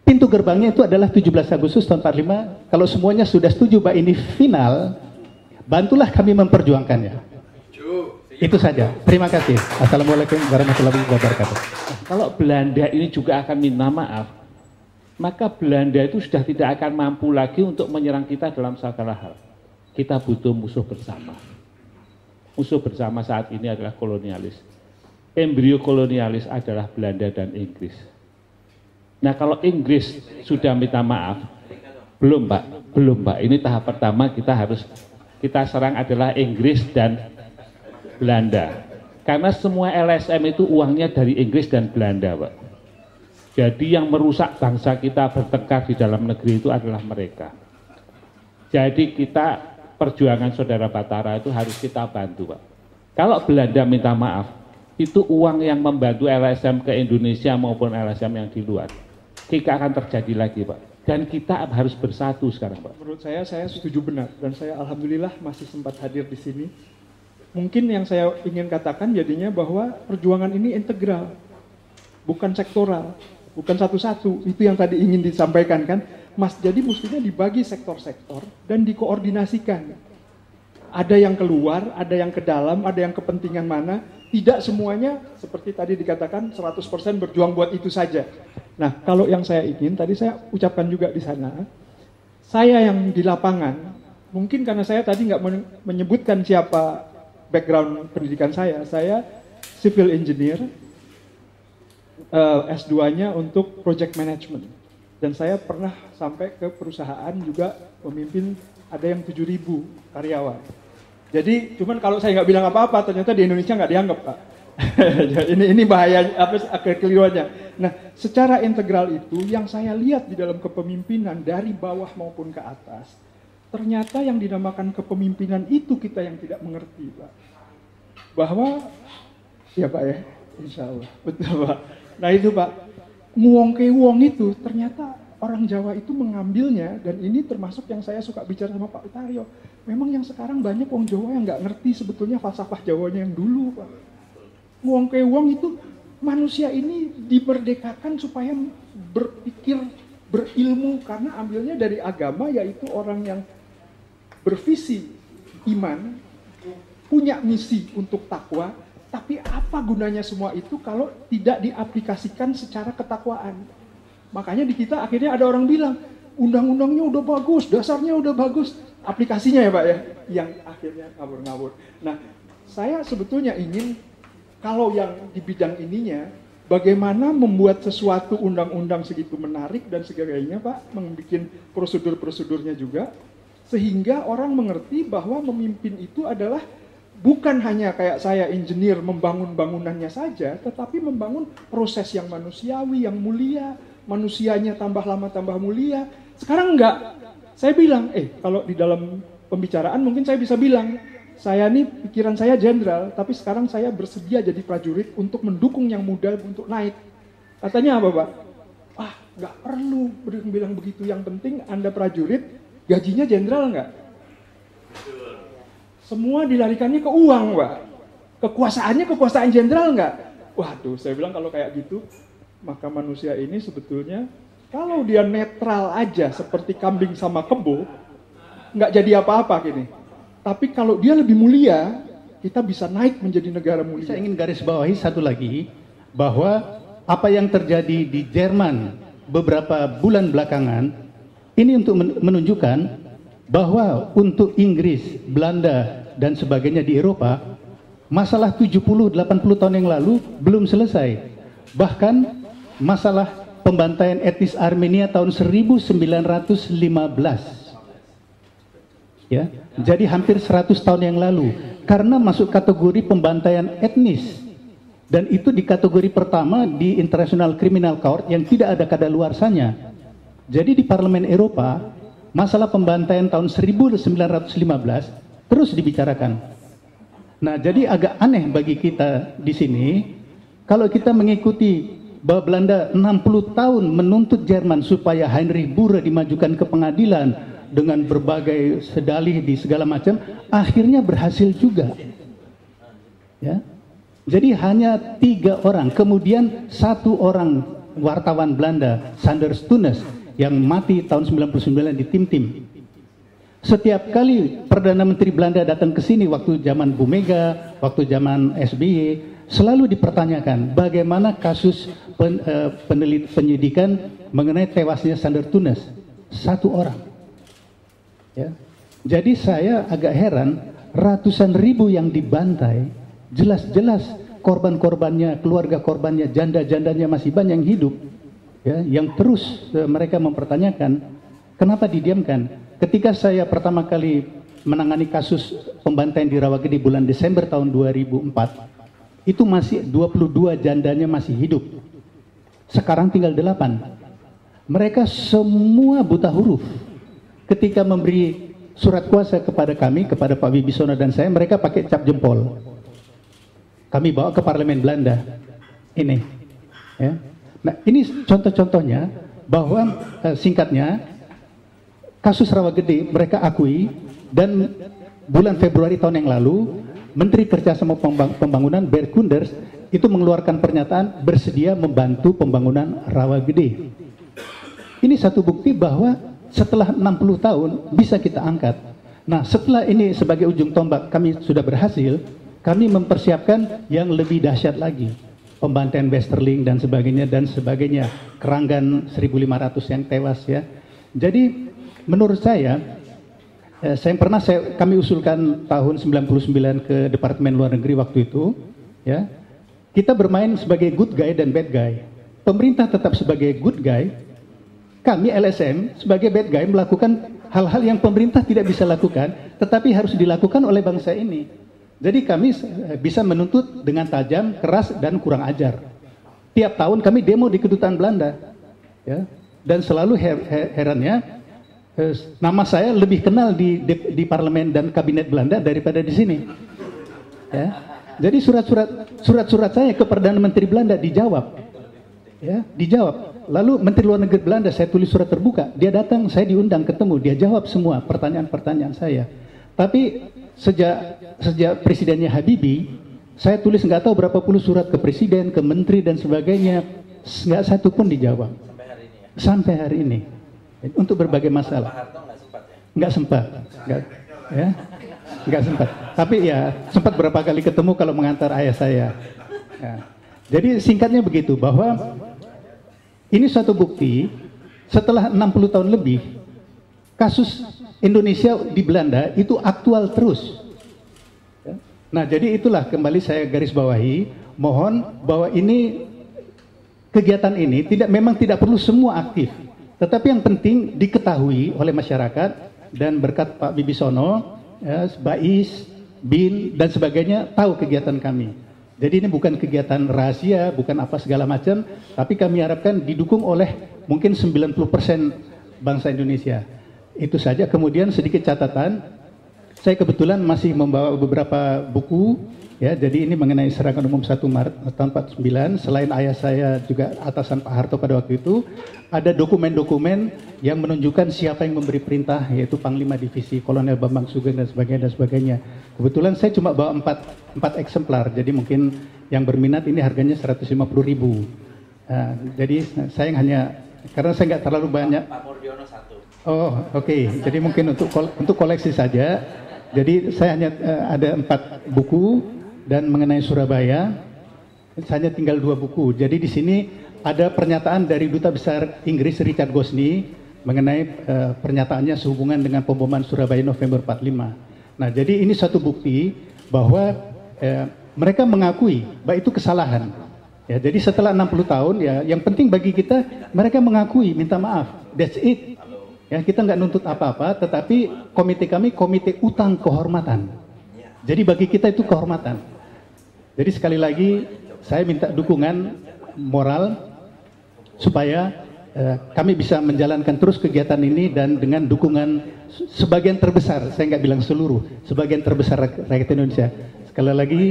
Speaker 4: pintu gerbangnya itu adalah 17 Agustus tahun 45. Kalau semuanya sudah setuju bahwa ini final, bantulah kami memperjuangkannya. Itu saja. Terima kasih. Assalamualaikum warahmatullahi wabarakatuh.
Speaker 11: Kalau Belanda ini juga akan minta maaf, maka Belanda itu sudah tidak akan mampu lagi untuk menyerang kita dalam segala hal. Kita butuh musuh bersama. Musuh bersama saat ini adalah kolonialis. Embrio kolonialis adalah Belanda dan Inggris. Nah, kalau Inggris sudah minta maaf, belum Pak. Ini tahap pertama, kita serang adalah Inggris dan Belanda. Karena semua LSM itu uangnya dari Inggris dan Belanda, Pak. Jadi yang merusak bangsa kita bertengkar di dalam negeri itu adalah mereka. Jadi kita, perjuangan saudara Batara itu harus kita bantu, Pak. Kalau Belanda minta maaf, itu uang yang membantu LSM ke Indonesia maupun LSM yang di luar. Tidak akan terjadi lagi, Pak. Dan kita harus bersatu sekarang, Pak.
Speaker 12: Menurut saya setuju benar. Dan saya alhamdulillah masih sempat hadir di sini. Mungkin yang saya ingin katakan jadinya bahwa perjuangan ini integral. Bukan sektoral. Bukan satu-satu. Itu yang tadi ingin disampaikan kan. Mas, jadi mestinya dibagi sektor-sektor dan dikoordinasikan. Ada yang keluar, ada yang ke dalam, ada yang kepentingan mana. Tidak semuanya seperti tadi dikatakan 100% berjuang buat itu saja. Nah, kalau yang saya ingin, tadi saya ucapkan juga di sana, saya yang di lapangan, mungkin karena saya tadi nggak menyebutkan siapa background pendidikan saya civil engineer, S2-nya untuk project management. Dan saya pernah sampai ke perusahaan juga memimpin ada yang 7.000 karyawan. Jadi cuman kalau saya nggak bilang apa-apa, ternyata di Indonesia nggak dianggap, Pak. ini bahaya kekeliruannya. Nah, secara integral itu yang saya lihat di dalam kepemimpinan dari bawah maupun ke atas, ternyata yang dinamakan kepemimpinan itu kita yang tidak mengerti, Pak. Bahwa, ya Pak ya, insya Allah, betul Pak. Nah itu Pak, nguong ke wong itu ternyata orang Jawa itu mengambilnya, dan ini termasuk yang saya suka bicara sama Pak Utario. Memang yang sekarang banyak wong Jawa yang nggak ngerti sebetulnya falsafah Jawanya yang dulu, Pak. Nguong ke wong itu manusia ini dimerdekakan supaya berpikir, berilmu, karena ambilnya dari agama, yaitu orang yang bervisi iman, punya misi untuk takwa. Tapi apa gunanya semua itu kalau tidak diaplikasikan secara ketakwaan? Makanya di kita akhirnya ada orang bilang, undang-undangnya udah bagus, dasarnya udah bagus, aplikasinya ya Pak ya, yang akhirnya ngawur-ngawur. Nah, saya sebetulnya ingin, kalau yang di bidang ininya, bagaimana membuat sesuatu undang-undang segitu menarik dan sebagainya Pak, membuat prosedur-prosedurnya juga, sehingga orang mengerti bahwa memimpin itu adalah bukan hanya kayak saya engineer membangun bangunannya saja, tetapi membangun proses yang manusiawi, yang mulia, manusianya tambah lama tambah mulia. Sekarang enggak. Saya bilang, kalau di dalam pembicaraan mungkin saya bisa bilang, saya nih pikiran saya jenderal, tapi sekarang saya bersedia jadi prajurit untuk mendukung yang muda untuk naik. Katanya apa Pak? Nggak perlu bilang begitu, yang penting Anda prajurit, gajinya jenderal enggak? Semua dilarikannya ke uang, Pak. Kekuasaannya kekuasaan jenderal enggak? Waduh, saya bilang kalau kayak gitu, maka manusia ini sebetulnya Kalau dia netral aja seperti kambing sama kebo, nggak jadi apa-apa gini. Tapi kalau dia lebih mulia, kita bisa naik menjadi negara mulia.
Speaker 4: Saya ingin garis bawahi satu lagi, bahwa apa yang terjadi di Jerman beberapa bulan belakangan, ini untuk menunjukkan bahwa untuk Inggris, Belanda, dan sebagainya di Eropa, masalah 70-80 tahun yang lalu belum selesai. Bahkan masalah pembantaian etnis Armenia tahun 1915. Ya, jadi hampir 100 tahun yang lalu, karena masuk kategori pembantaian etnis, dan itu di kategori pertama di International Criminal Court yang tidak ada kadaluarsanya. Jadi di Parlemen Eropa masalah pembantaian tahun 1915 terus dibicarakan. Nah, jadi agak aneh bagi kita di sini kalau kita mengikuti bahwa Belanda 60 tahun menuntut Jerman supaya Heinrich Bure dimajukan ke pengadilan dengan berbagai sedalih di segala macam, akhirnya berhasil juga. Ya. Jadi hanya 3 orang, kemudian 1 orang wartawan Belanda, Sanders Tunes, yang mati tahun 99 di Tim-Tim. Setiap kali Perdana Menteri Belanda datang ke sini waktu zaman Bu Mega, waktu zaman SBY, selalu dipertanyakan bagaimana kasus penyidikan mengenai tewasnya Sanders Tunes. 1 orang. Ya. Jadi saya agak heran, ratusan ribu yang dibantai, jelas-jelas korban-korbannya, keluarga korbannya, janda-jandanya masih banyak yang hidup. Ya, yang terus mereka mempertanyakan, kenapa didiamkan? Ketika saya pertama kali menangani kasus pembantaian di Rawagede bulan Desember tahun 2004, itu masih 22 jandanya masih hidup. Sekarang tinggal 8. Mereka semua buta huruf. Ketika memberi surat kuasa kepada kami, kepada Pak Wibisono dan saya, mereka pakai cap jempol. Kami bawa ke Parlemen Belanda. Ini. Ya. Nah, ini contoh-contohnya bahwa singkatnya kasus Rawagede mereka akui, dan bulan Februari tahun yang lalu Menteri Kerjasama Pembangunan Bert Koenders itu mengeluarkan pernyataan bersedia membantu pembangunan Rawagede. Ini satu bukti bahwa setelah 60 tahun bisa kita angkat. Nah, setelah ini sebagai ujung tombak kami sudah berhasil, kami mempersiapkan yang lebih dahsyat lagi. Pembantaian Westerling dan sebagainya, Keranggan 1500 yang tewas ya. Jadi menurut saya kami usulkan tahun 99 ke Departemen Luar Negeri waktu itu, ya. Kita bermain sebagai good guy dan bad guy. Pemerintah tetap sebagai good guy, kami LSM sebagai bad guy melakukan hal-hal yang pemerintah tidak bisa lakukan, tetapi harus dilakukan oleh bangsa ini. Jadi kami bisa menuntut dengan tajam, keras, dan kurang ajar. Tiap tahun kami demo di kedutaan Belanda, ya. Dan selalu herannya, nama saya lebih kenal di parlemen dan kabinet Belanda daripada di sini. Ya. Jadi surat-surat saya ke Perdana Menteri Belanda dijawab. Ya, dijawab. Lalu Menteri Luar Negeri Belanda saya tulis surat terbuka, dia datang, saya diundang ketemu, dia jawab semua pertanyaan-pertanyaan saya. Tapi sejak presidennya Habibie, saya tulis nggak tahu berapa puluh surat ke presiden, ke menteri dan sebagainya, nggak satu pun dijawab. Sampai hari ini. Untuk berbagai masalah. Nggak sempat. Nggak sempat. Tapi ya sempat berapa kali ketemu kalau mengantar ayah saya. Ya. Jadi singkatnya begitu, bahwa ini suatu bukti setelah 60 tahun lebih kasus Indonesia di Belanda itu aktual terus. Nah, jadi itulah kembali saya garis bawahi, mohon bahwa ini kegiatan ini memang tidak perlu semua aktif, tetapi yang penting diketahui oleh masyarakat, dan berkat Pak Wibisono, ya, Bais, BIN dan sebagainya tahu kegiatan kami. Jadi ini bukan kegiatan rahasia, bukan apa segala macam, tapi kami harapkan didukung oleh mungkin 90% bangsa Indonesia. Itu saja. Kemudian sedikit catatan, saya kebetulan masih membawa beberapa buku, ya. Jadi ini mengenai Serangan Umum 1 Maret tahun 49. Selain ayah saya juga atasan Pak Harto pada waktu itu, ada dokumen-dokumen yang menunjukkan siapa yang memberi perintah, yaitu Panglima Divisi Kolonel Bambang Sugeng dan sebagainya. Kebetulan saya cuma bawa 4 eksemplar, jadi mungkin yang berminat ini harganya 150.000. Nah, jadi saya hanya karena saya nggak terlalu banyak.
Speaker 1: Pak Murdiono 1.
Speaker 4: Oh, oke. Jadi mungkin untuk koleksi saja. Jadi saya hanya ada 4 buku, dan mengenai Surabaya saya hanya tinggal 2 buku. Jadi di sini ada pernyataan dari Duta Besar Inggris Richard Gosney mengenai pernyataannya sehubungan dengan pemboman Surabaya November 45. Nah, jadi ini satu bukti bahwa mereka mengakui bahwa itu kesalahan. Ya, jadi setelah 60 tahun ya, yang penting bagi kita mereka mengakui, minta maaf. That's it. Ya, kita nggak nuntut apa-apa, tetapi komite kami komite utang kehormatan. Jadi bagi kita itu kehormatan. Jadi sekali lagi saya minta dukungan moral supaya kami bisa menjalankan terus kegiatan ini, dan dengan dukungan sebagian terbesar, saya nggak bilang seluruh, sebagian terbesar rakyat Indonesia. Sekali lagi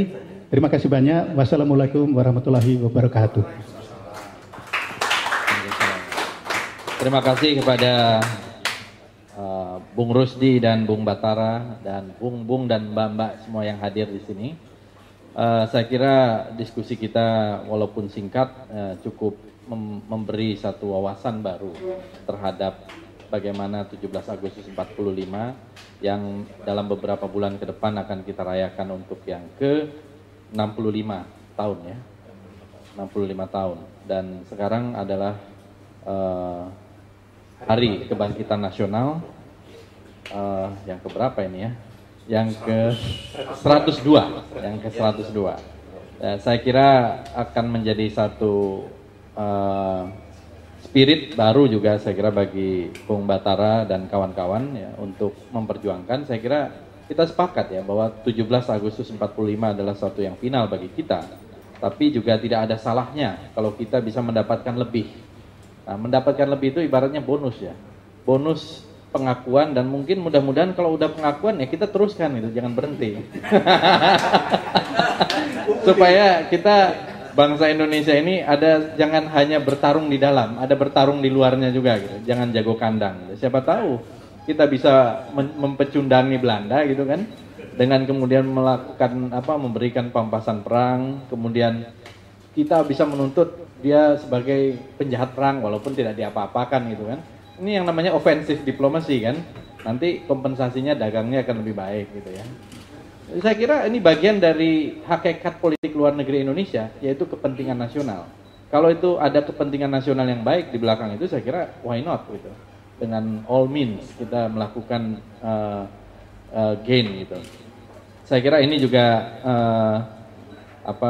Speaker 4: terima kasih banyak. Wassalamualaikum warahmatullahi wabarakatuh.
Speaker 1: Terima kasih kepada Bung Rusdi dan Bung Batara dan Bung dan Mbak-mbak semua yang hadir di sini. Saya kira diskusi kita walaupun singkat cukup memberi satu wawasan baru terhadap bagaimana 17 Agustus 45 yang dalam beberapa bulan ke depan akan kita rayakan untuk yang ke 65 tahun ya. 65 tahun, dan sekarang adalah Hari Kebangkitan Nasional yang keberapa ini ya? Yang ke 102, yang ke 102. Saya kira akan menjadi satu spirit baru juga saya kira bagi Bung Batara dan kawan-kawan ya untuk memperjuangkan. Saya kira kita sepakat ya bahwa 17 Agustus 45 adalah satu yang final bagi kita. Tapi juga tidak ada salahnya kalau kita bisa mendapatkan lebih. Nah, mendapatkan lebih itu ibaratnya bonus ya. Bonus pengakuan, dan mungkin mudah-mudahan kalau udah pengakuan ya kita teruskan gitu, jangan berhenti. Supaya kita bangsa Indonesia ini jangan hanya bertarung di dalam, ada bertarung di luarnya juga gitu. Jangan jago kandang. Siapa tahu kita bisa mempecundangi Belanda gitu kan, dengan kemudian melakukan memberikan pampasan perang, kemudian kita bisa menuntut dia sebagai penjahat perang walaupun tidak diapa-apakan gitu kan. Ini yang namanya offensive diplomasi kan. Nanti kompensasinya dagangnya akan lebih baik gitu ya. Saya kira ini bagian dari hakikat politik luar negeri Indonesia, yaitu kepentingan nasional. Kalau itu ada kepentingan nasional yang baik di belakang itu, saya kira why not gitu. Dengan all means kita melakukan gain gitu. Saya kira ini juga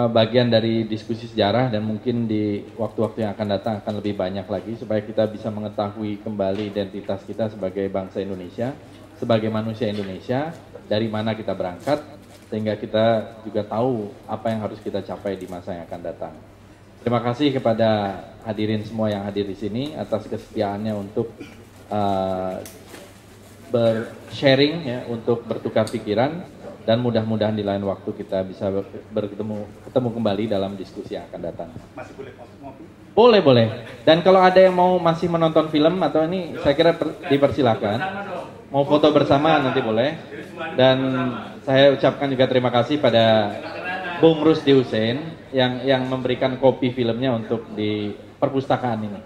Speaker 1: bagian dari diskusi sejarah, dan mungkin di waktu-waktu yang akan datang akan lebih banyak lagi supaya kita bisa mengetahui kembali identitas kita sebagai bangsa Indonesia, sebagai manusia Indonesia, dari mana kita berangkat, sehingga kita juga tahu apa yang harus kita capai di masa yang akan datang. Terima kasih kepada hadirin semua yang hadir di sini atas kesetiaannya untuk bersharing ya, untuk bertukar pikiran. Dan mudah-mudahan di lain waktu kita bisa ketemu kembali dalam diskusi yang akan datang.
Speaker 13: Masih boleh ngopi?
Speaker 1: Boleh. Dan kalau ada yang mau masih menonton film atau ini, saya kira dipersilakan. Mau foto bersama nanti boleh. Dan saya ucapkan juga terima kasih pada Bung Rusdi Hussein yang memberikan kopi filmnya untuk di perpustakaan ini.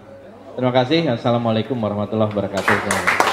Speaker 1: Terima kasih. Assalamualaikum warahmatullahi wabarakatuh.